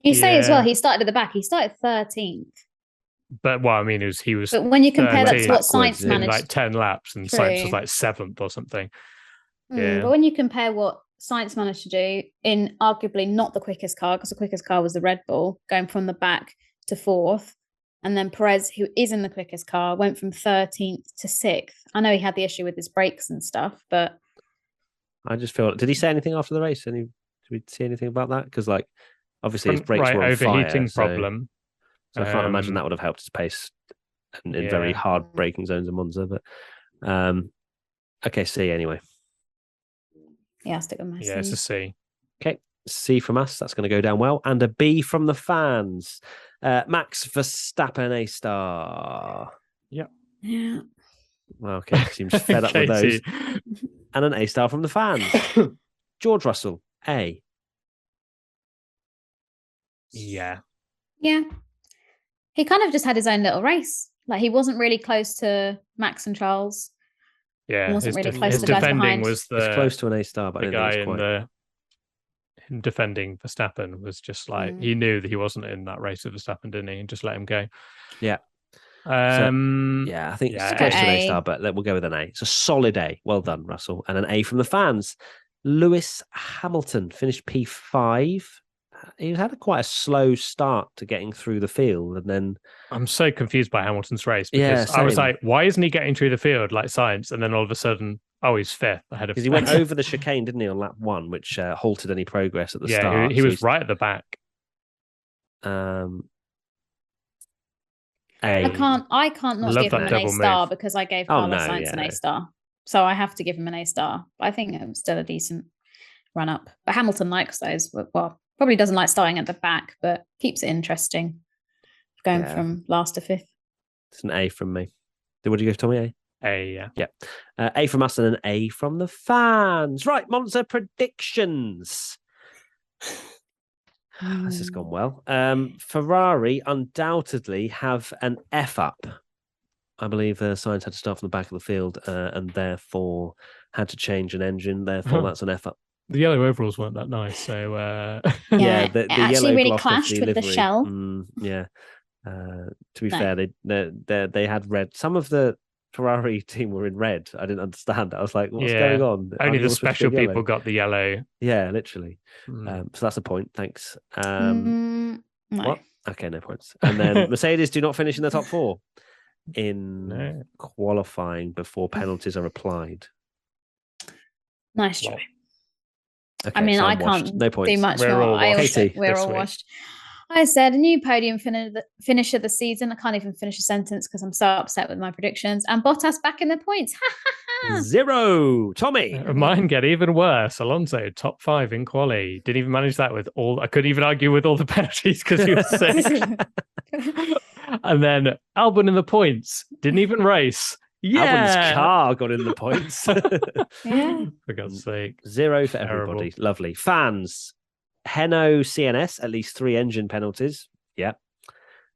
You say as well, he started at the back. He started 13th. But I mean, he was. But when you compare that to what Sainz managed, like 10 laps, and Sainz was like 7th or something. But when you compare what Sainz managed to do in arguably not the quickest car, because the quickest car was the Red Bull, going from the back to 4th, and then Perez, who is in the quickest car, went from 13th to 6th. I know he had the issue with his brakes and stuff, but I just feel. Did he say anything after the race? Did we see anything about that? Because obviously his brakes were on overheating fire, problem. So I can't imagine that would have helped his pace in very hard braking zones in Monza. But okay, C anyway. Yeah, I'll stick with my C. Yeah, it's a C. Okay, C from us. That's going to go down well. And a B from the fans. Max Verstappen, A star. Yeah. Well, okay, seems fed up with those. And an A star from the fans. George Russell, A. Yeah. He kind of just had his own little race. Like, he wasn't really close to Max and Charles. Yeah, he wasn't really close his to the guys defending behind. was It's close to an A star, but the I guy don't think it's quite. in defending Verstappen was just like he knew that he wasn't in that race with Verstappen, didn't he? And just let him go. Yeah. I think it's close to an A star, but we'll go with an A. It's a solid A. Well done, Russell. And an A from the fans. Lewis Hamilton finished P5. He had quite a slow start to getting through the field, and then I'm so confused by Hamilton's race because I was like, why isn't he getting through the field like Sainz? And then all of a sudden, he's 5th ahead of. Because he went over the chicane, didn't he, on lap 1, which halted any progress at the start. He was right at the back. I can't not give him an A star because I gave Carlos Sainz an A star, so I have to give him an A star. I think it was still a decent run up, but Hamilton likes those. Well, probably doesn't like starting at the back, but keeps it interesting going from last to 5th. It's an A from me. What did you give Tommy? A, yeah. A from us and an A from the fans. Right, Monza predictions. This has gone well. Ferrari undoubtedly have an F up. I believe Sainz had to start from the back of the field and therefore had to change an engine. Therefore, that's an F up. The yellow overalls weren't that nice, so the actually yellow really clashed with the shell. To be fair, they had red. Some of the Ferrari team were in red. I didn't understand. I was like, what's going on? Only the special people got the yellow. Yeah, literally. So that's a point. Thanks. No. What? Okay, no points. And then Mercedes do not finish in the top 4 in qualifying before penalties are applied. Nice try. Okay, I mean, so I can't do much more. We're all washed. I said a new podium finish of the season. I can't even finish a sentence because I'm so upset with my predictions. And Bottas back in the points. 0. Tommy. Mine get even worse. Alonso, top 5 in quali. Didn't even manage that with all. I couldn't even argue with all the penalties because he was 6th. And then Albon in the points. Didn't even race. Albon's car got in the points. For God's sake. 0 for everybody. Lovely. Fans. Heno CNS, at least 3 engine penalties. Yeah.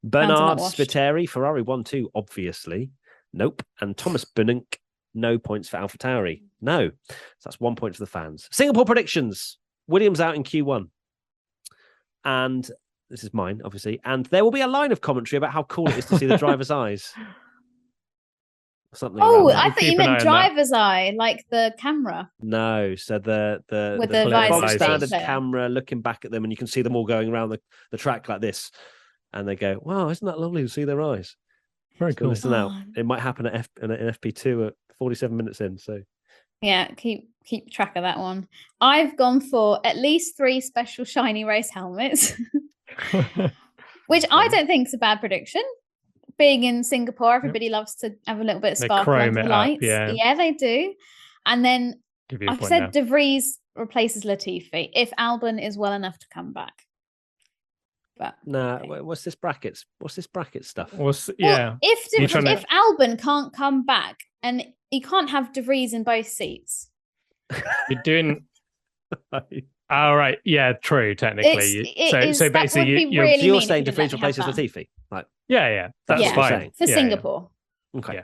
Bernard Spiteri, Ferrari 1-2, obviously. Nope. And Thomas Bunink, no points for AlphaTauri. No. So that's 1 point for the fans. Singapore predictions. Williams out in Q1. And this is mine, obviously. And there will be a line of commentary about how cool it is to see the driver's eyes. Something. I thought you meant driver's eye, like the camera. No, so the bog standard camera looking back at them, and you can see them all going around the track like this, and they go, "Wow, isn't that lovely to see their eyes?" Very cool. Listen out, it might happen at in FP2 at 47 minutes in. So yeah, keep track of that one. I've gone for at least 3 special shiny race helmets, which I don't think is a bad prediction. Being in Singapore, everybody loves to have a little bit of sparkle under the lights. Yeah, they do. And then I've said De Vries replaces Latifi if Albon is well enough to come back. But Nah, okay. what's this bracket stuff? Well, if Albon can't come back and he can't have De Vries in both seats, you're doing. All right, yeah, true. Technically, so basically, you're saying De Vries replaces Latifi, like yeah, that's fine for Singapore. Okay,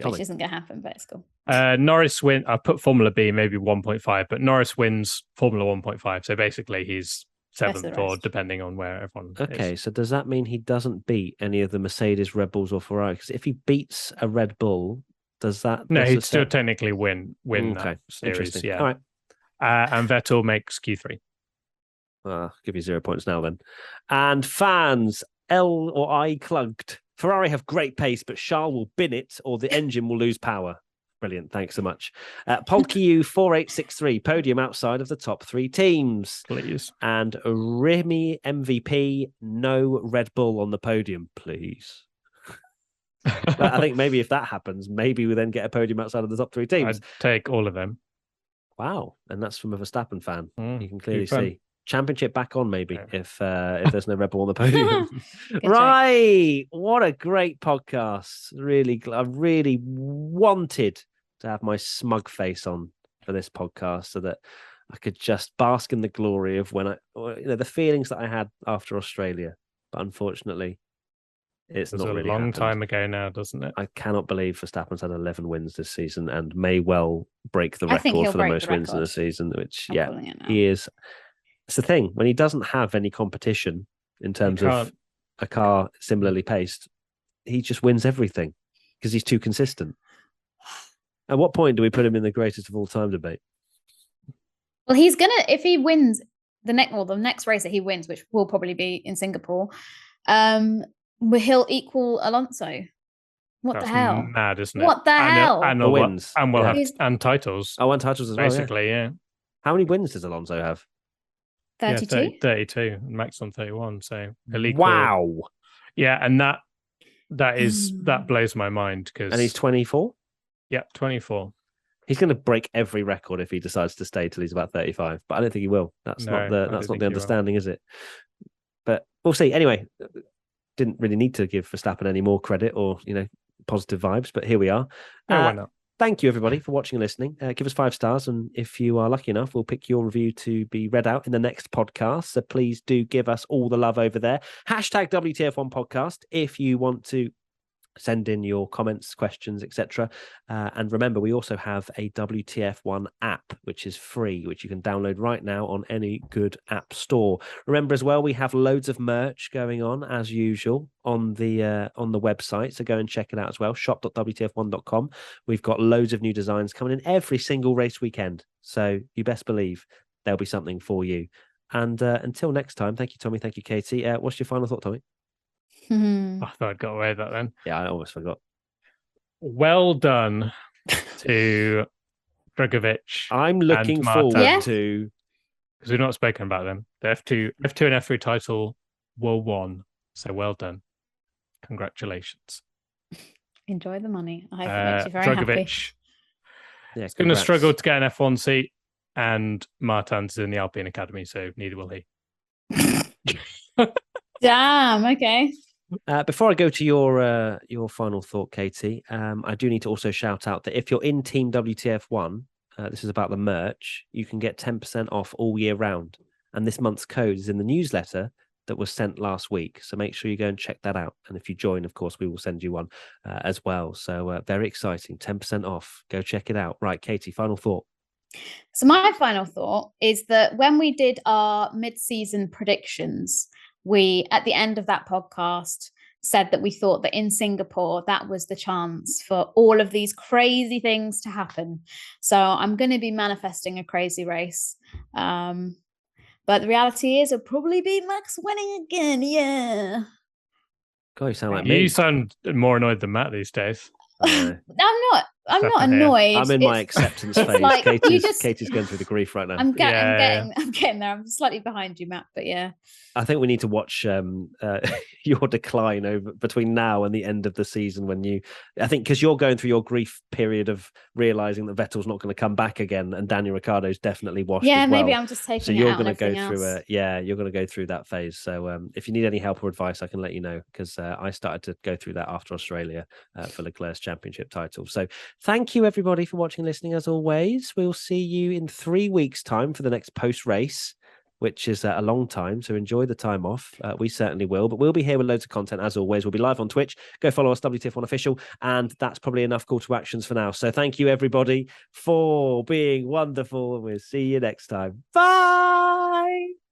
which isn't going to happen, but it's cool. Norris win. I put Formula B maybe 1.5, but Norris wins Formula 1.5. So basically, he's 7th or depending on where everyone. Okay, is. so does that mean he doesn't beat any of the Mercedes, Red Bulls, or Ferrari? Because if he beats a Red Bull, does that? No, he'd still technically win. Okay, that series. interesting. Yeah. All right. And Vettel makes Q3. Give you 0 points now then. And fans, L or I clugged. Ferrari have great pace, but Charles will bin it or the engine will lose power. Brilliant. Thanks so much. Polkiu 4863, podium outside of the top 3 teams. Please. And Remy MVP, no Red Bull on the podium, please. I think maybe if that happens, maybe we then get a podium outside of the top 3 teams. I'd take all of them. Wow. And that's from a Verstappen fan. You can clearly fun. see. Championship back on, maybe, if there's no Red Bull on the podium. Right. What a great podcast. Really, I really wanted to have my smug face on for this podcast so that I could just bask in the glory of the feelings that I had after Australia. But unfortunately, it's not really a long happened. time ago now, doesn't it? I cannot believe Verstappen's had 11 wins this season and may well break the record for the most wins in the season, which, he is. It's the thing, when he doesn't have any competition in terms of a car similarly paced, he just wins everything because he's too consistent. At what point do we put him in the greatest of all time debate? Well, he's going to, if he wins the next race that he wins, which will probably be in Singapore, he'll equal Alonso. That's the hell? Mad, isn't it? What the hell? And wins. And we'll have titles. Oh, and titles as well. Basically, yeah. How many wins does Alonso have? 32? Yeah, 32. Max on 31. So illegal. Wow. Yeah, and that blows my mind because. And he's 24? Yeah, 24. He's going to break every record if he decides to stay till he's about 35, but I don't think he will. That's not the understanding, is it? But we'll see. Anyway, didn't really need to give Verstappen any more credit or positive vibes, but here we are. Why not? Thank you, everybody, for watching and listening. Give us 5 stars, and if you are lucky enough, we'll pick your review to be read out in the next podcast. So please do give us all the love over there. Hashtag WTF1 podcast if you want to send in your comments, questions, etc. And remember, we also have a WTF1 app, which is free, which you can download right now on any good app store. Remember as well, we have loads of merch going on as usual on the website. So go and check it out as well. shop.wtf1.com. We've got loads of new designs coming in every single race weekend. So you best believe there'll be something for you. And until next time, thank you, Tommy. Thank you, Katie. What's your final thought, Tommy? I thought I'd got away with that then. Yeah, I almost forgot. Well done to Dragovic. I'm looking forward to, because we've not spoken about them. The F2 and F3 title were won. So well done. Congratulations. Enjoy the money. I hope it makes you very happy. Yeah, he's going to struggle to get an F1 seat, and Martin's in the Alpine Academy, so neither will he. Damn, okay. Before I go to your final thought, Katie, I do need to also shout out that if you're in Team WTF1, this is about the merch, you can get 10% off all year round. And this month's code is in the newsletter that was sent last week. So make sure you go and check that out. And if you join, of course, we will send you one as well. So very exciting, 10% off. Go check it out. Right, Katie, final thought. So my final thought is that when we did our mid-season predictions, we, at the end of that podcast, said that we thought that in Singapore, that was the chance for all of these crazy things to happen. So I'm going to be manifesting a crazy race. But the reality is it'll probably be Max winning again. Yeah. God, you sound like me. You sound more annoyed than Matt these days. I'm not. I'm not Verstappen here. annoyed. I'm in my acceptance it's phase. like, you just- Katie's going through the grief right now. I'm Yeah. getting there. I'm slightly behind you, Matt, but yeah. I think we need to watch your decline over between now and the end of the season I think because you're going through your grief period of realizing that Vettel's not going to come back again and Daniel Ricciardo's definitely washed Yeah, as well. maybe I'm just taking So it you're out on going to go everything through else. you're going to go through that phase. So if you need any help or advice, I can let you know, because I started to go through that after Australia for Leclerc's championship title. So thank you everybody for watching and listening. As always, we'll see you in 3 weeks' time for the next post-race, which is a long time. So enjoy the time off. We certainly will. But we'll be here with loads of content as always. We'll be live on Twitch. Go follow us, WTF1 Official. And that's probably enough call to actions for now. So thank you, everybody, for being wonderful. And we'll see you next time. Bye.